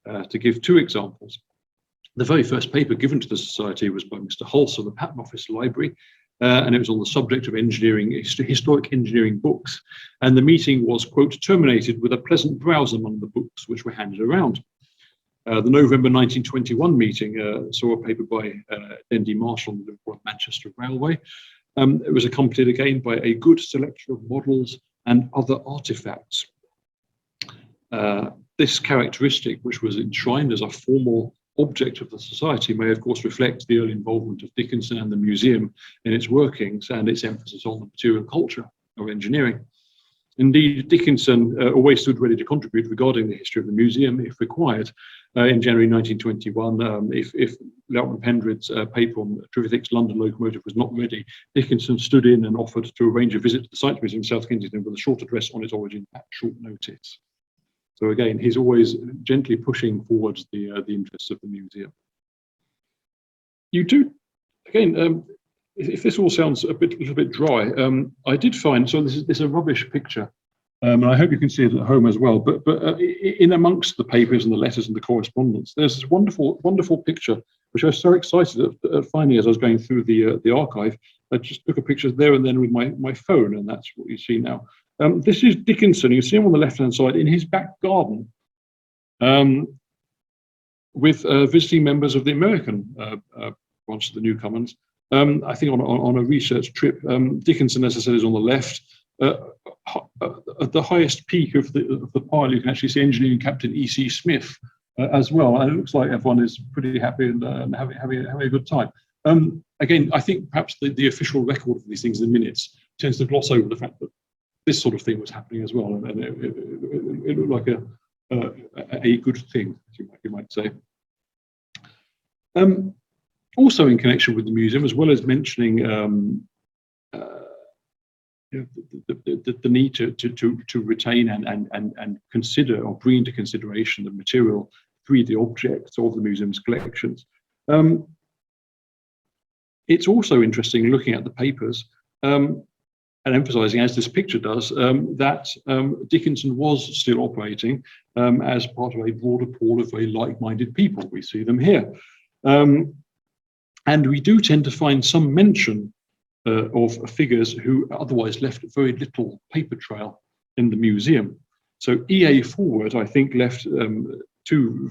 To give 2 examples, the very first paper given to the Society was by Mr. Hulse of the Patent Office Library, and it was on the subject of engineering, historic engineering books. And the meeting was, quote, terminated with a pleasant browse among the books which were handed around. The November 1921 meeting saw a paper by N.D. Marshall on the Liverpool and Manchester Railway. It was accompanied again by a good selection of models and other artifacts. This characteristic, which was enshrined as a formal object of the society may, of course, reflect the early involvement of Dickinson and the museum in its workings and its emphasis on the material culture of engineering. Indeed, Dickinson always stood ready to contribute regarding the history of the museum if required. In January 1921, if Lieutenant Pendred's paper on Trevithick's London locomotive was not ready, Dickinson stood in and offered to arrange a visit to the Science Museum in South Kensington with a short address on its origin at short notice. So again, he's always gently pushing forwards the interests of the museum. You do, again, if this all sounds a little bit dry, I did find, so this is a rubbish picture, and I hope you can see it at home as well, but in amongst the papers and the letters and the correspondence, there's this wonderful picture, which I was so excited at finding as I was going through the archive. I just took a picture there and then with my phone, and that's what you see now. This is Dickinson. You see him on the left-hand side in his back garden with visiting members of the American branch of the Newcomens. I think on a research trip. Dickinson, as I said, is on the left. At the highest peak of the pile, you can actually see Engineering Captain E.C. Smith as well. And it looks like everyone is pretty happy and having a good time. Again, I think perhaps the official record of these things in the minutes tends to gloss over the fact that this sort of thing was happening as well, and it looked like a good thing, you might say. Also, in connection with the museum, as well as mentioning the need to retain and consider or bring into consideration the material 3D objects of the museum's collections. It's also interesting looking at the papers and emphasising, as this picture does, that Dickinson was still operating as part of a broader pool of very like-minded people. We see them here. And we do tend to find some mention of figures who otherwise left very little paper trail in the museum. So E.A. Forward, I think, left two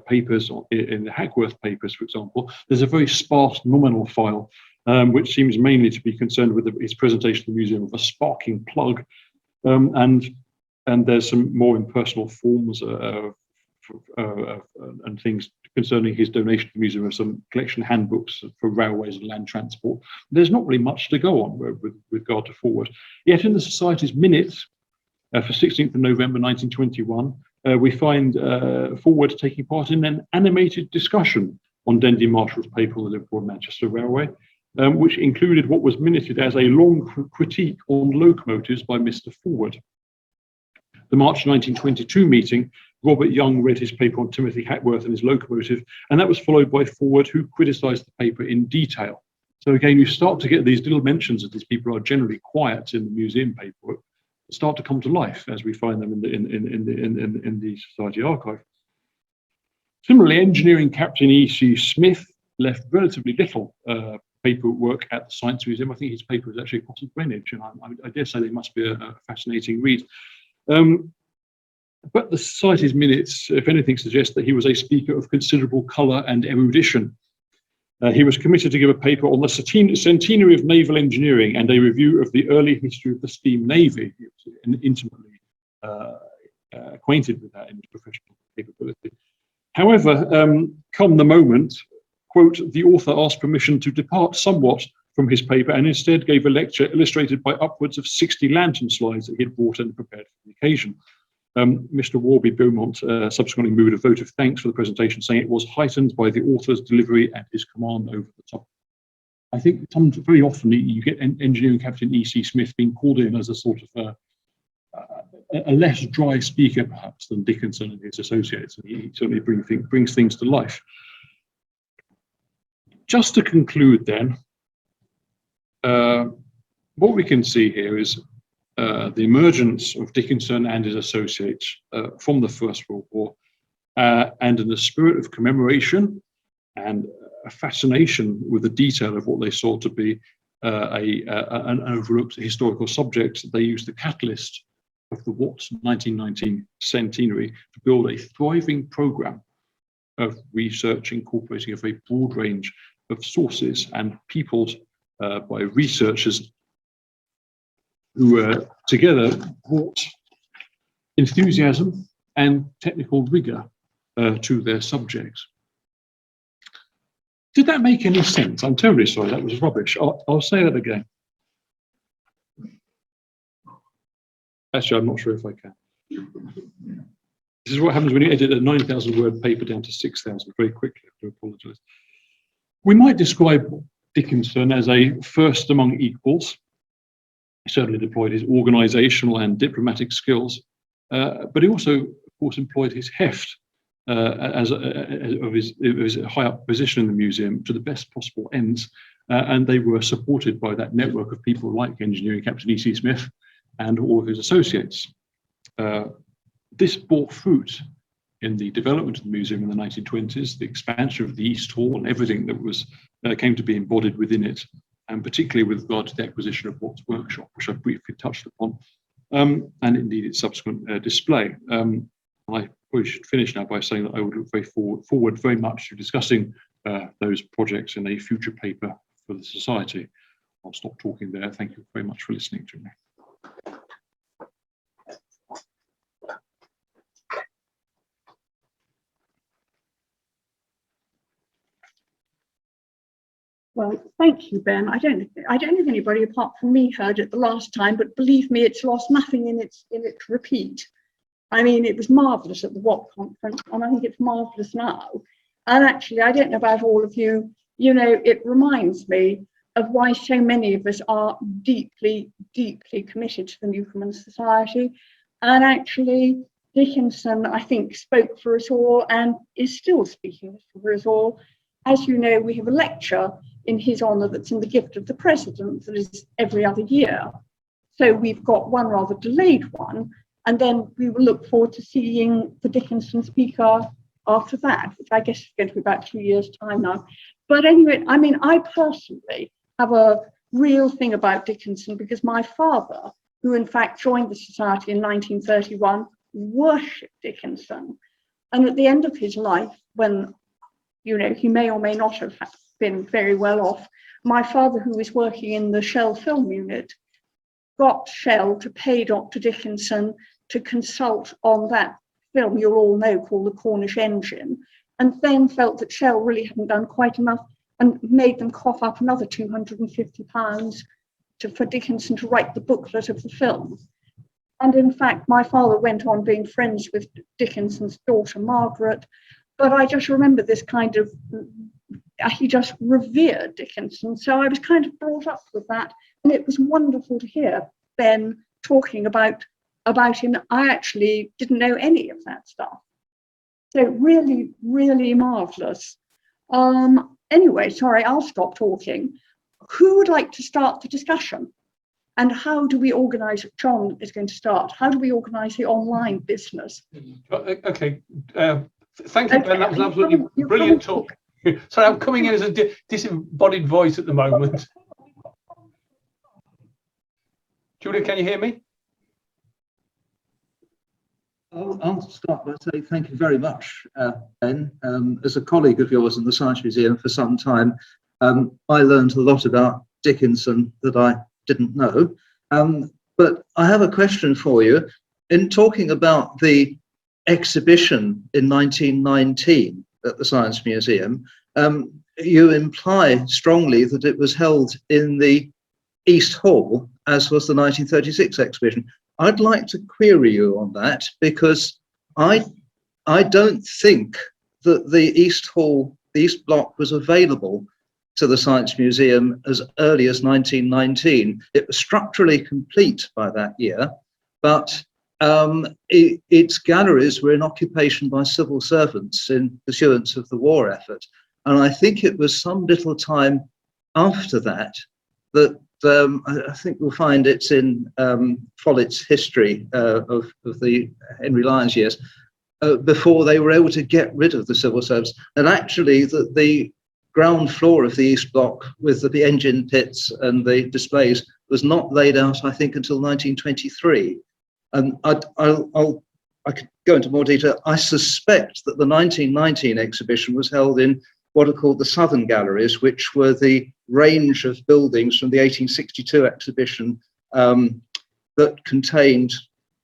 papers in the Hackworth papers, for example. There's a very sparse nominal file, which seems mainly to be concerned with his presentation to the museum of a sparking plug, and there's some more impersonal forms and things concerning his donation to the museum of some collection handbooks for railways and land transport. There's not really much to go on with regard to Forward. Yet in the Society's minutes for 16th of November 1921, we find Forward taking part in an animated discussion on Dendy Marshall's paper on the Liverpool and Manchester Railway, which included what was minuted as a long critique on locomotives by Mr. Forward. The March 1922 meeting, Robert Young read his paper on Timothy Hackworth and his locomotive, and that was followed by Forward, who criticised the paper in detail. So again, you start to get these little mentions of these people are generally quiet in the museum paperwork, start to come to life as we find them in the Society archive. Similarly, Engineering Captain E.C. Smith left relatively little paperwork at the Science Museum. I think his paper is actually across Greenwich, and I dare say they must be a fascinating read. But the Society's minutes, if anything, suggest that he was a speaker of considerable colour and erudition. He was committed to give a paper on the centenary of naval engineering and a review of the early history of the steam navy. He was intimately acquainted with that in his professional capability. However, come the moment, quote, the author asked permission to depart somewhat from his paper and instead gave a lecture illustrated by upwards of 60 lantern slides that he had brought and prepared for the occasion. Mr. Warby Beaumont subsequently moved a vote of thanks for the presentation, saying it was heightened by the author's delivery and his command over the top. I think very often you get Engineering Captain E.C. Smith being called in as a sort of a less dry speaker, perhaps, than Dickinson and his associates, and he certainly brings things to life. Just to conclude then, what we can see here is the emergence of Dickinson and his associates from the First World War, and in the spirit of commemoration and a fascination with the detail of what they saw to be an overlooked historical subject, they used the catalyst of the Watt 1919 centenary to build a thriving program of research incorporating a very broad range of sources and peopled by researchers who together brought enthusiasm and technical rigor to their subjects. Did that make any sense? I'm terribly sorry, that was rubbish. I'll say that again. Actually, I'm not sure if I can. This is what happens when you edit a 9,000 word paper down to 6,000 very quickly. I do apologise. We might describe Dickinson as a first among equals. He certainly deployed his organisational and diplomatic skills, but he also, of course, employed his heft of his high up position in the museum to the best possible ends, and they were supported by that network of people like engineering captain E.C. Smith and all of his associates. This bore fruit in the development of the museum in the 1920s, the expansion of the East Hall and everything that was came to be embodied within it, and particularly with regard to the acquisition of Watt's workshop, which I briefly touched upon, and indeed its subsequent display. I probably should finish now by saying that I would look very forward very much to discussing those projects in a future paper for the Society. I'll stop talking there. Thank you very much for listening to me. Well, thank you, Ben. I don't think anybody apart from me heard it the last time, but believe me, it's lost nothing in its repeat. I mean, it was marvellous at the Watt conference, and I think it's marvellous now. And actually, I don't know about all of you, you know, it reminds me of why so many of us are deeply, deeply committed to the Newcomen Society. And actually, Dickinson, I think, spoke for us all and is still speaking for us all. As you know, we have a lecture in his honour that's in the gift of the President that is every other year. So we've got one rather delayed one, and then we will look forward to seeing the Dickinson speaker after that, which I guess is going to be about 2 years' time now. But anyway, I mean, I personally have a real thing about Dickinson because my father, who in fact joined the Society in 1931, worshipped Dickinson. And at the end of his life, when, you know, he may or may not have been very well off, my father, who was working in the Shell film unit, got Shell to pay Dr. Dickinson to consult on that film you'll all know called The Cornish Engine, and then felt that Shell really hadn't done quite enough and made them cough up another £250 for Dickinson to write the booklet of the film. And in fact, my father went on being friends with Dickinson's daughter, Margaret, but I just remember this kind of, he just revered Dickinson. So I was kind of brought up with that. And it was wonderful to hear Ben talking about him. I actually didn't know any of that stuff. So really, really marvellous. Anyway, sorry, I'll stop talking. Who would like to start the discussion? And how do we organise, John is going to start, how do we organise the online business? Okay. Thank you, Ben. That was an absolutely brilliant talk. Sorry, I'm coming in as a disembodied voice at the moment. Julia, can you hear me? I'll start by saying thank you very much, Ben. As a colleague of yours in the Science Museum for some time, I learned a lot about Dickinson that I didn't know. But I have a question for you. In talking about the exhibition in 1919 at the Science Museum, you imply strongly that it was held in the East Hall, as was the 1936 exhibition. I'd like to query you on that, because I don't think that the East Hall, the East Block, was available to the Science Museum as early as 1919. It was structurally complete by that year, but its galleries were in occupation by civil servants in pursuance of the war effort. And I think it was some little time after that that I think we'll find it's in Follett's history of the Henry Lyons years, before they were able to get rid of the civil servants. And actually the ground floor of the East Block with the engine pits and the displays was not laid out, I think, until 1923. And I could go into more detail. I suspect that the 1919 exhibition was held in what are called the Southern Galleries, which were the range of buildings from the 1862 exhibition that contained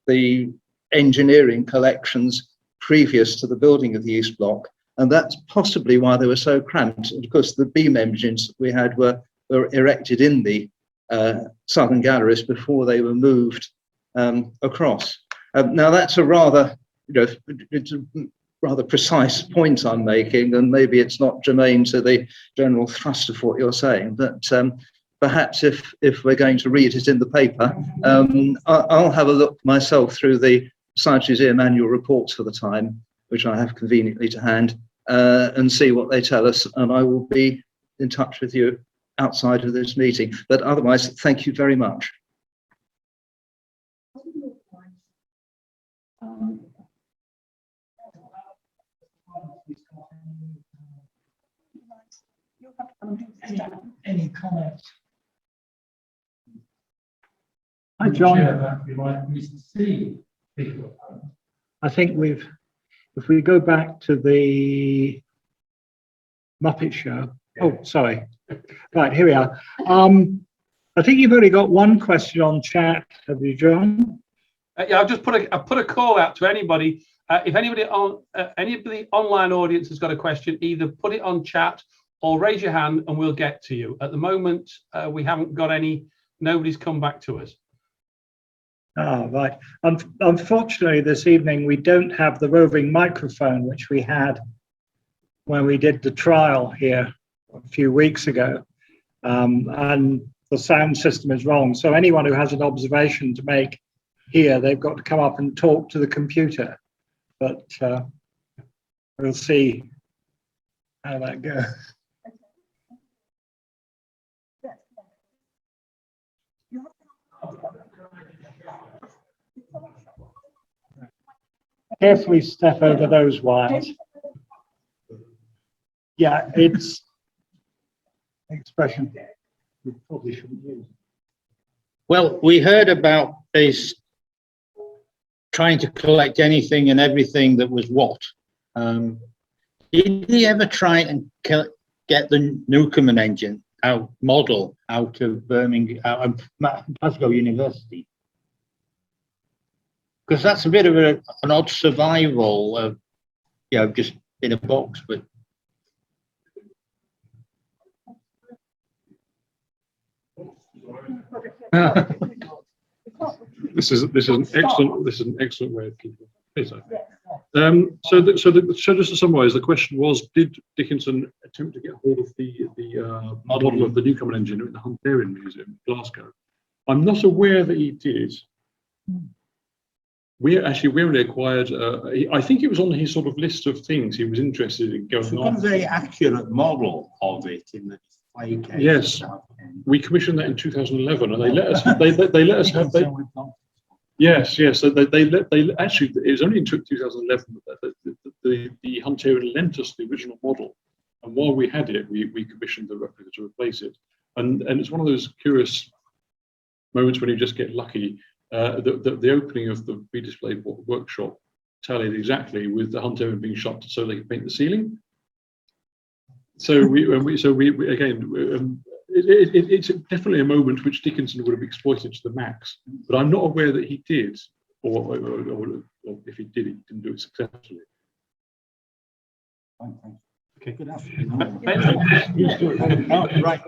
the engineering collections previous to the building of the East Block, and that's possibly why they were so cramped. And of course, the beam engines we had were erected in the southern galleries before they were moved across. Now that's a rather, it's a rather precise point I'm making, and maybe it's not germane to the general thrust of what you're saying, but perhaps if we're going to read it in the paper, I'll have a look myself through the Science Museum annual reports for the time, which I have conveniently to hand, and see what they tell us, and I will be in touch with you outside of this meeting. But otherwise, thank you very much. Any comments? Hi, John. I think if we go back to the Muppet Show. Oh, sorry. Right, here we are. I think you've only got one question on chat, have you, John? Yeah, I've put a call out to anybody. If anybody on any of the online audience has got a question, either put it on chat or raise your hand and we'll get to you. At the moment, we haven't got any. Nobody's come back to us. Ah, right. Unfortunately, this evening we don't have the roving microphone, which we had when we did the trial here a few weeks ago, and the sound system is wrong. So anyone who has an observation to make here, they've got to come up and talk to the computer. But we'll see how that goes. Carefully step over those wires. Yeah, it's expression we probably shouldn't use. Well, we heard about this trying to collect anything and everything that was Watt. Did he ever try and get the Newcomen engine model out of Birmingham, out of Glasgow University? Because that's a bit of an odd survival of, just in a box. But This is an excellent way of keeping it. So just to summarise, the question was: did Dickinson attempt to get hold of the model of the Newcomen engine in the Hunterian Museum, Glasgow? I'm not aware that he did. We only acquired. I think it was on his sort of list of things he was interested in going on. It's a very accurate model of it in the display case. Yes, we commissioned that in 2011, and they let us. They let us have. Yes. So they actually. It was only in 2011 that the Hunterian lent us the original model, and while we had it, we commissioned the replica to replace it. And it's one of those curious moments when you just get lucky. The opening of the redisplayed workshop tallied exactly with the Hunterian being shut so they could paint the ceiling. So it's definitely a moment which Dickinson would have exploited to the max. But I'm not aware that he did, or if he did, he didn't do it successfully. Okay, good afternoon. Right.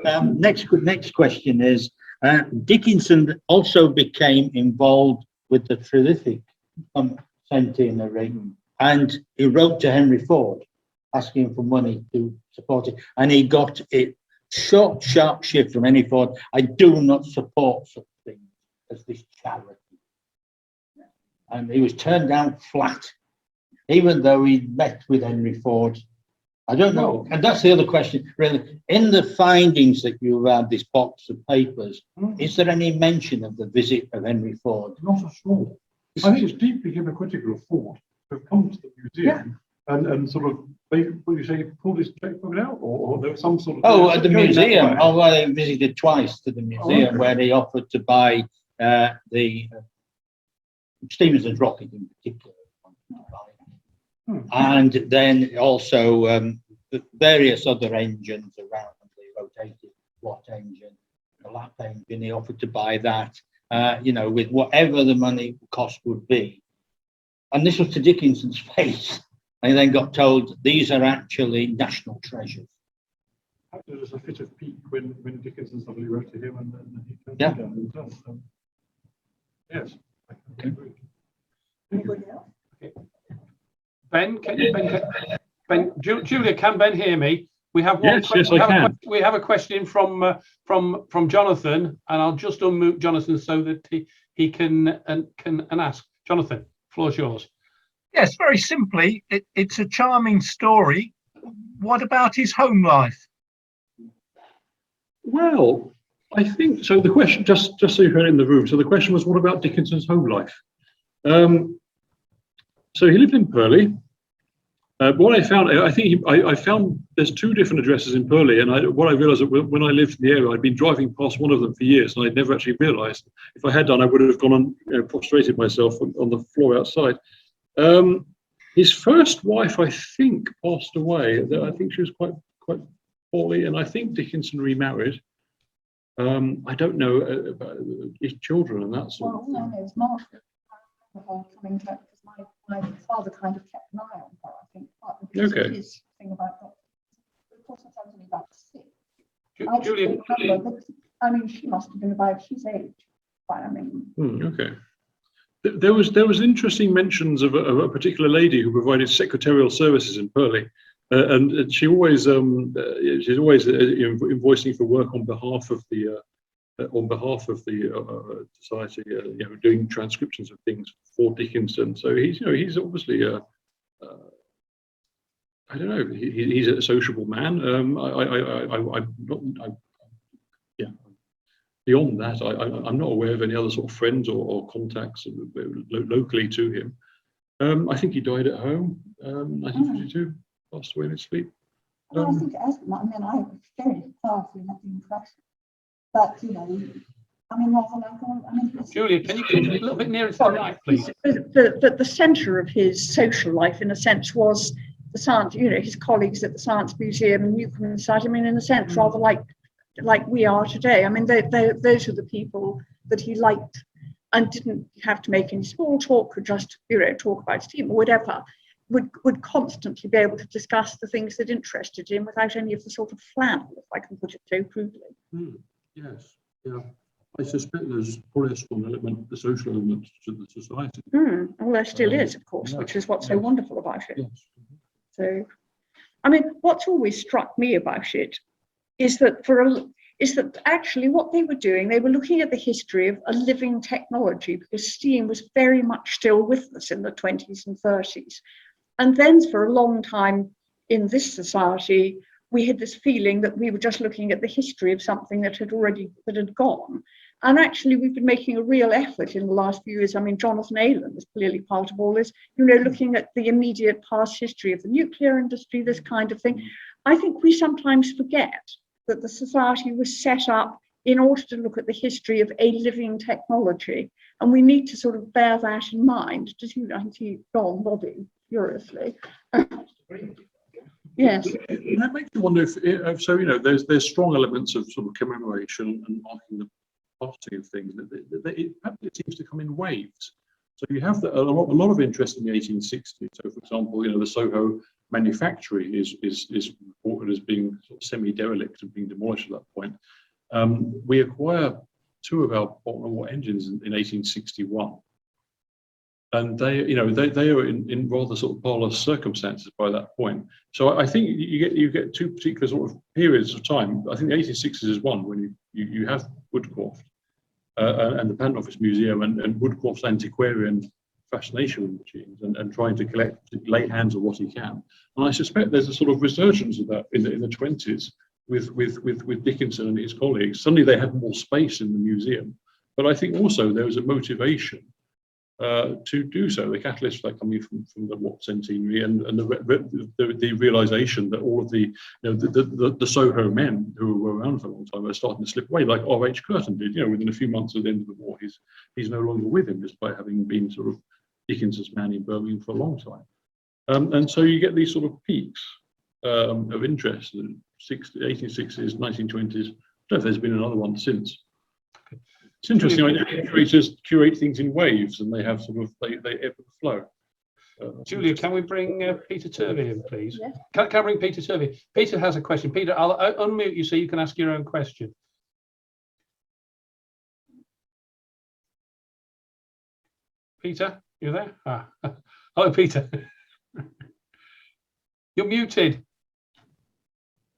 Next question is. Dickinson also became involved with the Trilific centenary, and he wrote to Henry Ford asking for money to support it, and he got it short, sharp shift from Henry Ford. I do not support such things as this charity, and he was turned down flat, even though he met with Henry Ford. I don't know, and that's the other question, really. In the findings that you had, this box of papers, is there any mention of the visit of Henry Ford? Not at all. I think it's deeply hypocritical of Ford to have come to the museum and sort of, what do you say, pulled his checkbook out, or there was some sort of... Oh, at the museum. Oh, well, they visited twice to the museum where they offered to buy the Stephenson's rocket in particular. And then also various other engines around, the rotated Watt engine, the lap engine. He offered to buy that, with whatever the money cost would be. And this was to Dickinson's face. And he then got told these are actually national treasures. There was a fit of pique when Dickinson suddenly wrote to him, and then he turned Yeah. it down himself. So, yes, I agree. Anybody else? Ben, Julia, can Ben hear me? We have one. Yes, I can. We have a question from Jonathan, and I'll just unmute Jonathan so that he can ask. Jonathan, floor's yours. Yes, very simply, it's a charming story. What about his home life? Well, I think so. The question, just so you heard it in the room. So the question was, what about Dickinson's home life? So he lived in Purley. What I found, I found there's two different addresses in Purley, and what I realised that when I lived in the area, I'd been driving past one of them for years, and I'd never actually realised. If I had done, I would have gone and prostrated myself on the floor outside. His first wife, I think, passed away. I think she was quite poorly, and I think Dickinson remarried. I don't know about his children and that sort of thing. Well, no, it's Margaret. Coming to, because my father kind of kept an eye on her, I think, partly because of his thing about that. Of course, I was only about 6. I Julia, don't remember, but I mean, she must have been about his age. But I mean, okay. There was interesting mentions of a particular lady who provided secretarial services in Purley, and she's always invoicing for work on behalf of the society, doing transcriptions of things for Dickinson. So he's obviously I don't know, he's a sociable man. Beyond that, I'm not aware of any other sort of friends or contacts locally to him. I think he died at home, 1952, passed away in his sleep. I think as I mean, I very powerfully had the impression that, I mean, rather like, Julia, can you come a little bit nearer to the mic, please? The centre of his social life, in a sense, was the science, his colleagues at the Science Museum and Newcomen Society. I mean, in a sense, rather like we are today. I mean, those are the people that he liked and didn't have to make any small talk, could just, talk about his team or whatever, would constantly be able to discuss the things that interested him without any of the sort of flannel, if I can put it so crudely. Yes, yeah. I suspect there's probably a strong element, the social element to the society. Well, there still is, of course, which is what's so wonderful about it. Yes. So, I mean, what's always struck me about it is that actually what they were doing, they were looking at the history of a living technology, because steam was very much still with us in the 20s and 30s. And then for a long time in this society, we had this feeling that we were just looking at the history of something that had gone. And actually, we've been making a real effort in the last few years. I mean, Jonathan Aylan is clearly part of all this, looking at the immediate past history of the nuclear industry, this kind of thing. I think we sometimes forget that the society was set up in order to look at the history of a living technology. And we need to sort of bear that in mind. I can see John nodding furiously. Yes. That makes me wonder if there's strong elements of sort of commemoration and marking the passing of things. It seems to come in waves. So you have a lot of interest in the 1860s. So, for example, the Soho manufactory is reported as being sort of semi-derelict and being demolished at that point. We acquire 2 of our bottom water engines in 1861. And they are in rather sort of parlous circumstances by that point. So I think you get 2 particular sort of periods of time. I think the 1860s is one when you have Woodcroft and the Patent Office Museum and Woodcroft's antiquarian fascination with machines and trying to lay hands on what he can. And I suspect there's a sort of resurgence of that in the 20s with Dickinson and his colleagues. Suddenly they had more space in the museum, but I think also there was a motivation to do so. The catalysts that coming from the Watt centenary and the realization that all of the Soho men who were around for a long time are starting to slip away, like R.H. Curtin did. Within a few months of the end of the war, he's no longer with him, despite having been sort of Dickinson's man in Birmingham for a long time. And so you get these sort of peaks of interest in the 1860s, 1920s. I don't know if there's been another one since. It's interesting. Curators curate things in waves, and they have sort of they ebb and flow. Julia, can we bring Peter Turvey in, please? Yes. Can I bring Peter Turvey? Peter has a question. Peter, I'll unmute you so you can ask your own question. Peter, you there? Ah. Hello, Peter. You're muted.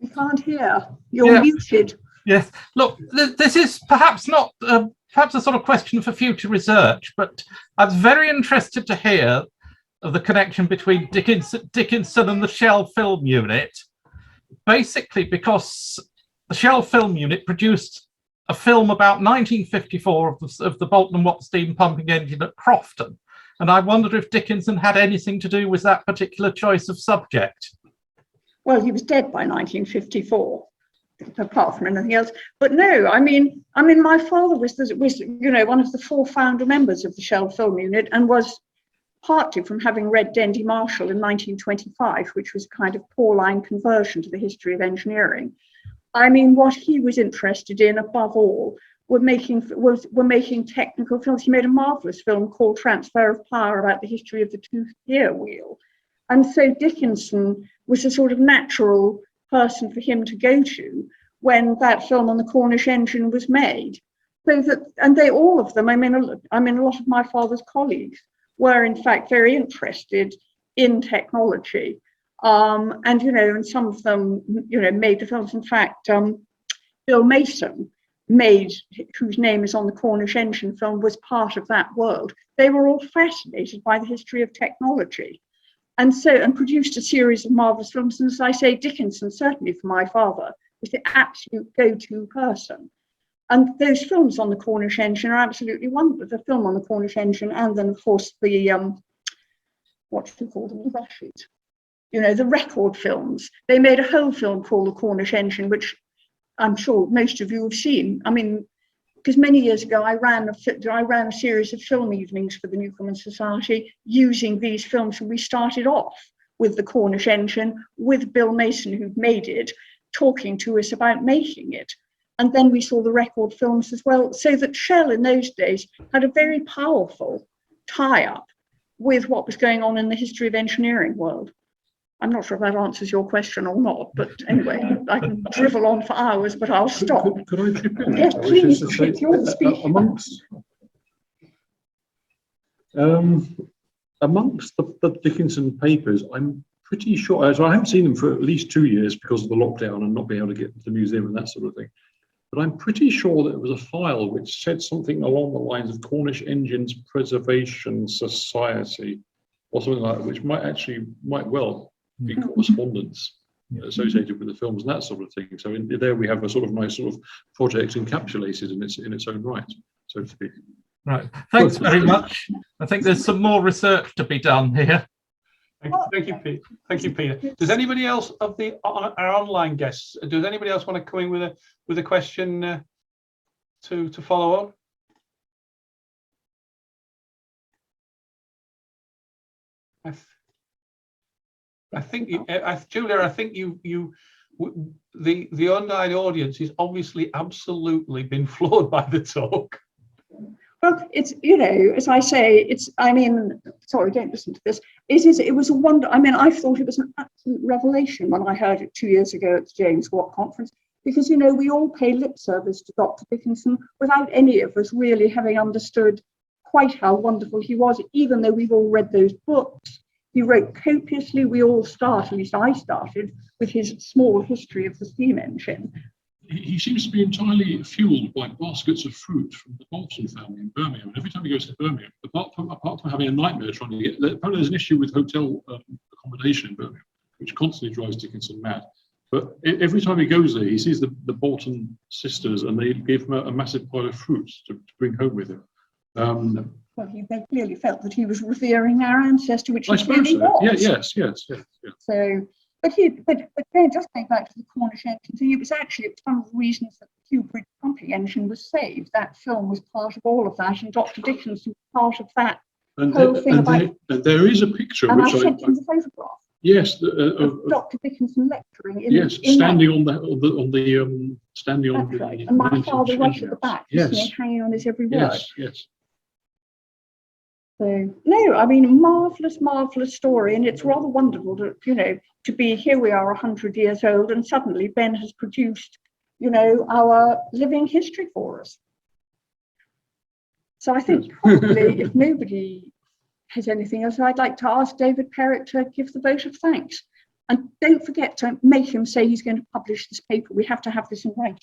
We can't hear. You're muted. Yes. Look, this is perhaps not perhaps a sort of question for future research, but I was very interested to hear of the connection between Dickinson and the Shell Film Unit, basically because the Shell Film Unit produced a film about 1954 of the Bolton and Watt steam pumping engine at Crofton. And I wondered if Dickinson had anything to do with that particular choice of subject. Well, he was dead by 1954, apart from anything else. But no, I mean, my father was one of the 4 founder members of the Shell Film Unit, and was partly from having read Dendy Marshall in 1925, which was a kind of Pauline conversion to the history of engineering. I mean, what he was interested in above all were making technical films. He made a marvelous film called Transfer of Power about the history of the toothed gear wheel. And so Dickinson was a sort of natural person for him to go to when that film on the Cornish engine was made. So that, and they, all of them, I mean, a lot of my father's colleagues were in fact very interested in technology. And some of them, made the films. In fact, Bill Mason whose name is on the Cornish engine film, was part of that world. They were all fascinated by the history of technology. And produced a series of marvelous films. And as I say, Dickinson, certainly for my father, was the absolute go-to person. And those films on the Cornish engine are absolutely wonderful. The film on the Cornish engine, and then of course the what do you call them, the rushes, the record films. They made a whole film called The Cornish Engine, which I'm sure most of you have seen. I mean, because many years ago I ran a series of film evenings for the Newcomen Society using these films, and we started off with The Cornish Engine with Bill Mason, who'd made it, talking to us about making it. And then we saw the record films as well, so that Shell in those days had a very powerful tie-up with what was going on in the history of engineering world. I'm not sure if that answers your question or not, but anyway, I can drivel on for hours, but I'll stop. Could I chip in? Yes, please, you're the speaker. Amongst the Dickinson papers, I'm pretty sure, so I haven't seen them for at least 2 years because of the lockdown and not being able to get to the museum and that sort of thing. But I'm pretty sure that it was a file which said something along the lines of Cornish Engines Preservation Society or something like that, which might well be correspondence associated with the films and that sort of thing. So there we have a sort of nice sort of project encapsulated in its own right, so to speak. Right. Thanks very much. I think there's some more research to be done here. Thank you, Peter. Thank you, Peter. Does anybody else of our online guests, does anybody else want to come in with a question to follow on? I think Julia, I think the online audience is obviously absolutely been floored by the talk. Well, it's, as I say, sorry, don't listen to this. It was a wonder. I mean, I thought it was an absolute revelation when I heard it 2 years ago at the James Watt conference, because, we all pay lip service to Dr. Dickinson without any of us really having understood quite how wonderful he was, even though we've all read those books. He wrote copiously. We all at least I started, with his small history of the steam engine. He seems to be entirely fueled by baskets of fruit from the Bolton family in Birmingham. And every time he goes to Birmingham, apart from having a nightmare trying to get, apparently there's an issue with hotel accommodation in Birmingham, which constantly drives Dickinson mad. But every time he goes there, he sees the Bolton sisters, and they gave him a massive pile of fruit to bring home with him. Well, they clearly felt that he was revering our ancestor, which he clearly so. was. Yes. So, but then just going back to the Cornish engine thing, it was one of the reasons that the Kew Bridge pumping engine was saved. That film was part of all of that, and Dr. Dickinson was part of that whole thing. And there is a picture, and which I sent him the photograph. Yes, of Dr. Dickinson lecturing. Standing on the. Right. And my father right at the back, hanging on his every word. Yes. So no, I mean, marvelous, marvelous story, and it's rather wonderful that, you know, to be here. We are 100 years old, and suddenly Ben has produced, you know, our living history for us. So I think probably if nobody has anything else, I'd like to ask David Perrett to give the vote of thanks. And don't forget to make him say he's going to publish this paper. We have to have this in writing.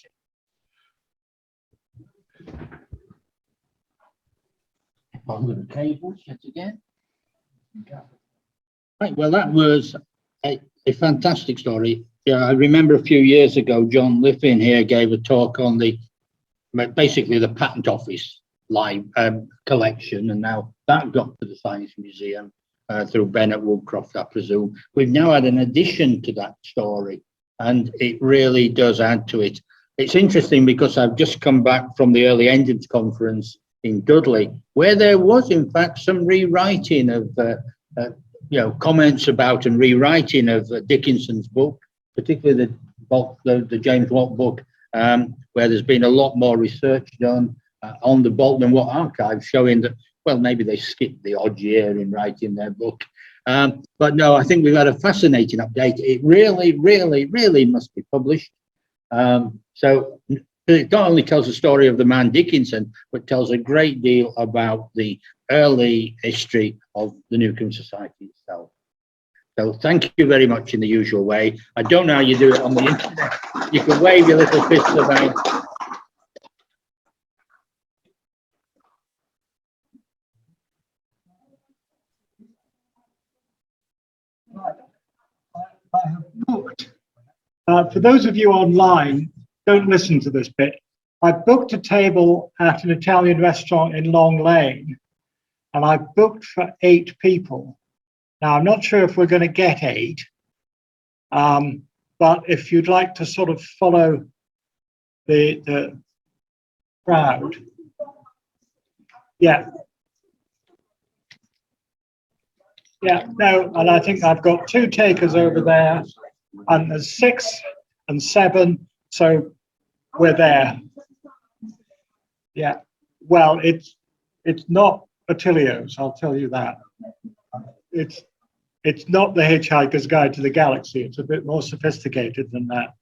On the cable yet again. Right, well, that was a fantastic story. Yeah, I remember a few years ago, John Liffin here gave a talk on basically the Patent Office live collection, and now that got to the Science Museum through Bennett Woodcroft, I presume. We've now had an addition to that story, and it really does add to it. It's interesting because I've just come back from the Early Engines Conference in Dudley, where there was in fact some rewriting of comments about and rewriting of Dickinson's book, particularly the James Watt book, where there's been a lot more research done on the Bolton Watt archive, showing that, well, maybe they skipped the odd year in writing their book. But no, I think we've had a fascinating update. It really, really, really must be published. So it not only tells the story of the man Dickinson, but tells a great deal about the early history of the Newcomen Society itself. So thank you very much in the usual way. I don't know how you do it on the internet. You can wave your little fists about. I have booked, for those of you online, don't listen to this bit. I booked a table at an Italian restaurant in Long Lane, and I booked for 8 people. Now, I'm not sure if we're going to get 8, but if you'd like to sort of follow the crowd. Yeah. Yeah, no, and I think I've got 2 takers over there, and there's 6 and 7, so we're there. Yeah, well, it's not Attilio's, I'll tell you that. It's not the Hitchhiker's Guide to the Galaxy. It's a bit more sophisticated than that.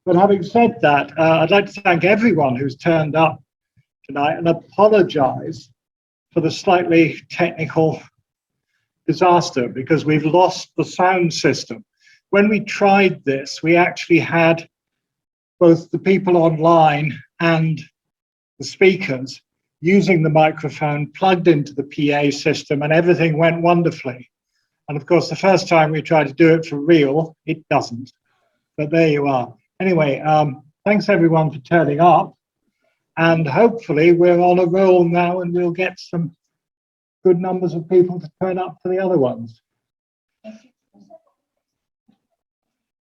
But having said that, I'd like to thank everyone who's turned up tonight and apologize for the slightly technical disaster, because we've lost the sound system. When we tried this, we actually had both the people online and the speakers using the microphone plugged into the PA system, and everything went wonderfully. And of course, the first time we tried to do it for real, it doesn't. But there you are. Anyway, thanks everyone for turning up. And hopefully we're on a roll now, and we'll get some good numbers of people to turn up for the other ones.